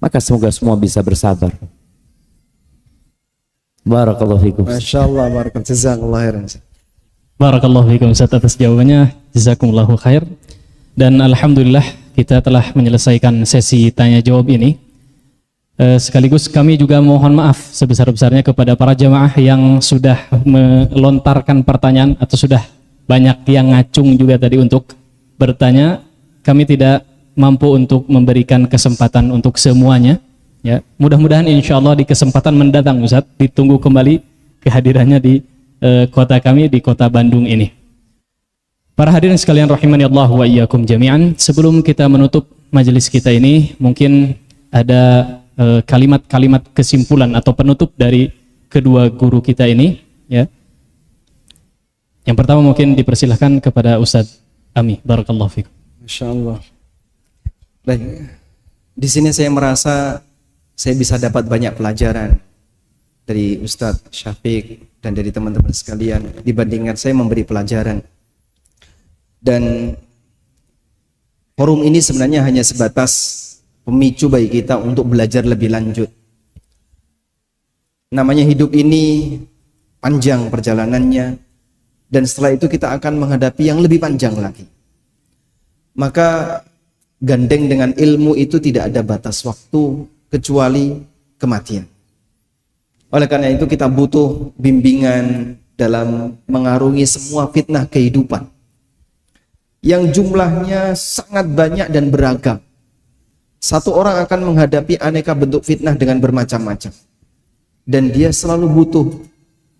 Maka semoga semua bisa bersabar. Barakallahu fikum. Masya Allah, barakallahu. Jazakallahu khairan. Barakallahu fikum Ustaz atas jawabannya. Jazakumullahu khair. Dan alhamdulillah kita telah menyelesaikan sesi tanya jawab ini. Sekaligus kami juga mohon maaf sebesar-besarnya kepada para jamaah yang sudah melontarkan pertanyaan atau sudah banyak yang ngacung juga tadi untuk bertanya. Kami tidak mampu untuk memberikan kesempatan untuk semuanya. Ya, mudah-mudahan insya Allah di kesempatan mendatang Ustaz ditunggu kembali kehadirannya di kota kami di kota Bandung ini. Para hadirin sekalian rahimani Allah wa iyyakum jami'an, sebelum kita menutup majelis kita ini, mungkin ada kalimat-kalimat kesimpulan atau penutup dari kedua guru kita ini ya. Yang pertama mungkin dipersilahkan kepada Ustadz Ami. Barakallahu fikum. Masya Allah. Baik. Di sini saya merasa saya bisa dapat banyak pelajaran dari Ustadz Syafiq dan dari teman-teman sekalian dibandingkan saya memberi pelajaran. Dan forum ini sebenarnya hanya sebatas pemicu bagi kita untuk belajar lebih lanjut. Namanya hidup ini panjang perjalanannya, dan setelah itu kita akan menghadapi yang lebih panjang lagi. Maka gandeng dengan ilmu itu tidak ada batas waktu kecuali kematian. Oleh karena itu kita butuh bimbingan dalam mengarungi semua fitnah kehidupan yang jumlahnya sangat banyak dan beragam. Satu orang akan menghadapi aneka bentuk fitnah dengan bermacam-macam, dan dia selalu butuh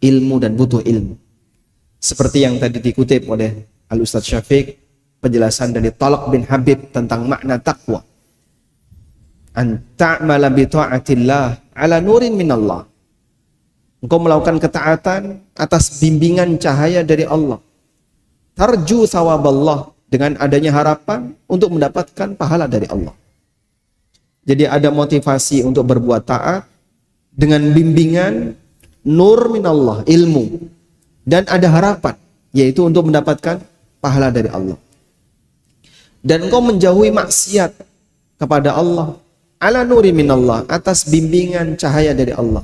ilmu dan butuh ilmu. Seperti yang tadi dikutip oleh Al-Ustadz Syafiq, penjelasan dari Talaq bin Habib tentang makna takwa. An ta'mala bi ta'atillah ala nurin minallah. Engkau melakukan ketaatan atas bimbingan cahaya dari Allah. Tarju sawaballah, dengan adanya harapan untuk mendapatkan pahala dari Allah. Jadi ada motivasi untuk berbuat taat dengan bimbingan nur minallah, ilmu, dan ada harapan, yaitu untuk mendapatkan pahala dari Allah. Dan engkau menjauhi maksiat kepada Allah ala nuri minallah, atas bimbingan cahaya dari Allah.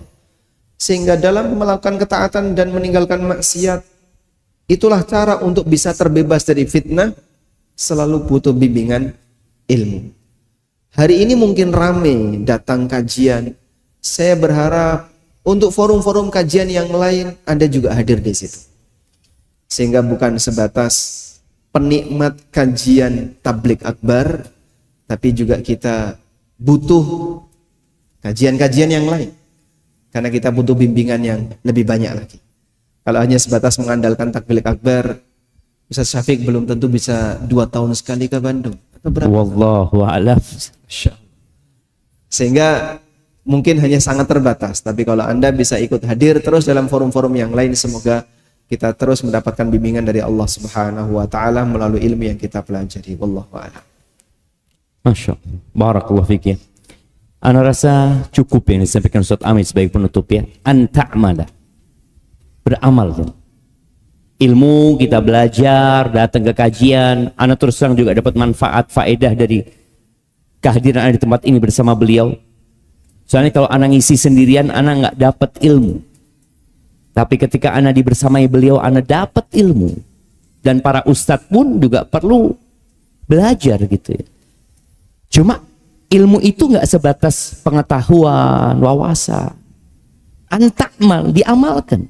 Sehingga dalam melakukan ketaatan dan meninggalkan maksiat, itulah cara untuk bisa terbebas dari fitnah, selalu butuh bimbingan ilmu. Hari ini mungkin ramai datang kajian. Saya berharap untuk forum-forum kajian yang lain Anda juga hadir di situ. Sehingga bukan sebatas penikmat kajian tabligh akbar, tapi juga kita butuh kajian-kajian yang lain. Karena kita butuh bimbingan yang lebih banyak lagi. Kalau hanya sebatas mengandalkan tabligh akbar, Ustaz Syafiq belum tentu bisa 2 tahun sekali ke Bandung. Atau berapa? Wallahu a'lam. Sehingga mungkin hanya sangat terbatas. Tapi kalau Anda bisa ikut hadir terus dalam forum-forum yang lain, semoga kita terus mendapatkan bimbingan dari Allah Subhanahu wa taala melalui ilmu yang kita pelajari. Wallahu a'lam. Masya Allah. Barakallahu fiik ya. Ana rasa cukup yang disampaikan Ustaz Amit sebagai penutup ya. An ta'mala. Beramal ya. Ilmu kita belajar, datang ke kajian, ana terus terang juga dapat manfaat, faedah dari kehadiran ana di tempat ini bersama beliau. Soalnya kalau ana ngisi sendirian, ana nggak dapat ilmu. Tapi ketika ana dibersamai beliau, ana dapat ilmu. Dan para ustadz pun juga perlu belajar gitu ya. Cuma ilmu itu nggak sebatas pengetahuan, wawasan. Antakmal, diamalkan.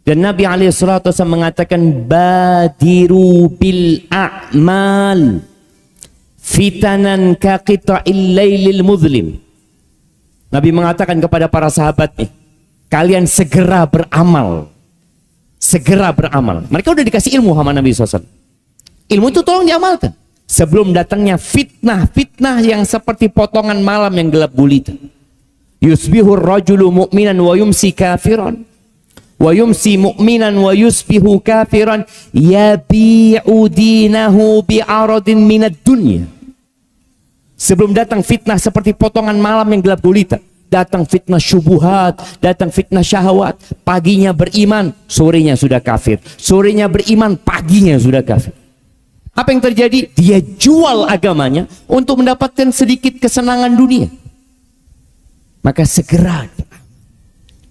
Dan Nabi SAW mengatakan badiru bil a'mal fitanan ka qita'il lailil mudlim. Nabi mengatakan kepada para sahabatnya, kalian segera beramal. Segera beramal. Mereka udah dikasih ilmu sama Nabi SAW. Ilmu itu tolong diamalkan. Sebelum datangnya fitnah yang seperti potongan malam yang gelap gulita. Yusbihur rajulu mu'minan wa yumsi kafiran. Wa yumsi mu'minan wa yusbihu kafiran. Yabi'u dinahu bi'aradin minad dunya. Sebelum datang fitnah seperti potongan malam yang gelap gulita, datang fitnah syubuhat, datang fitnah syahwat. Paginya beriman, sorenya sudah kafir. Sorenya beriman, paginya sudah kafir. Apa yang terjadi? Dia jual agamanya untuk mendapatkan sedikit kesenangan dunia. Maka segera,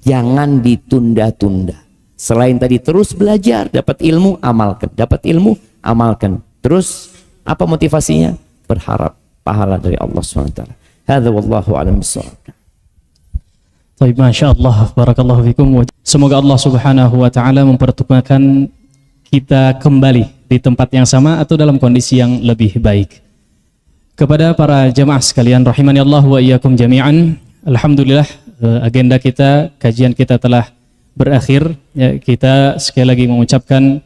jangan ditunda-tunda. Selain tadi terus belajar, dapat ilmu, amalkan. Dapat ilmu, amalkan. Terus apa motivasinya? Berharap pahala dari Allah SWT. Hadza wallahu a'lam bissawab. Baik, Masya Allah, barakallahu fikum. Semoga Allah Subhanahu wa Ta'ala mempertemukan kita kembali di tempat yang sama atau dalam kondisi yang lebih baik. Kepada para jamaah sekalian, rahimani Allah wa iyyakum jami'an. Alhamdulillah, agenda kita, kajian kita telah berakhir. Ya, kita sekali lagi mengucapkan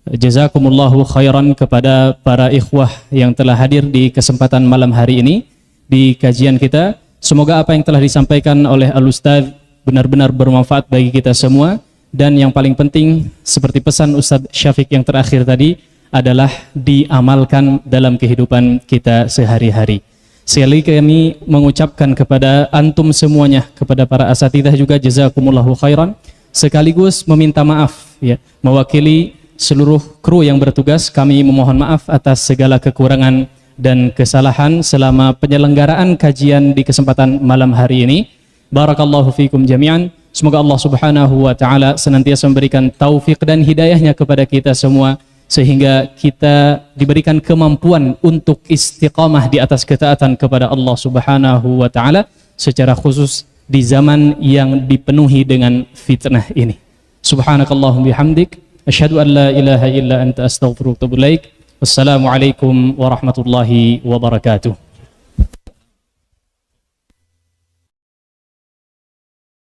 jazakumullahu khairan kepada para ikhwah yang telah hadir di kesempatan malam hari ini di kajian kita. Semoga apa yang telah disampaikan oleh Al-Ustadz benar-benar bermanfaat bagi kita semua. Dan yang paling penting, seperti pesan Ustadz Syafiq yang terakhir tadi, adalah diamalkan dalam kehidupan kita sehari-hari. Sekali lagi kami mengucapkan kepada antum semuanya, kepada para asatidzah juga, jazakumullahu khairan. Sekaligus meminta maaf, ya, mewakili seluruh kru yang bertugas, kami memohon maaf atas segala kekurangan dan kesalahan selama penyelenggaraan kajian di kesempatan malam hari ini. Barakallahu fikum jami'an. Semoga Allah Subhanahu wa Ta'ala senantiasa memberikan taufik dan hidayahnya kepada kita semua, sehingga kita diberikan kemampuan untuk istiqamah di atas ketaatan kepada Allah Subhanahu wa Ta'ala, secara khusus di zaman yang dipenuhi dengan fitnah ini. Subhanakallahum bihamdik, asyhadu an la ilaha illa anta astaghfiruka wa atubu ilaik. Wassalamualaikum warahmatullahi wabarakatuh.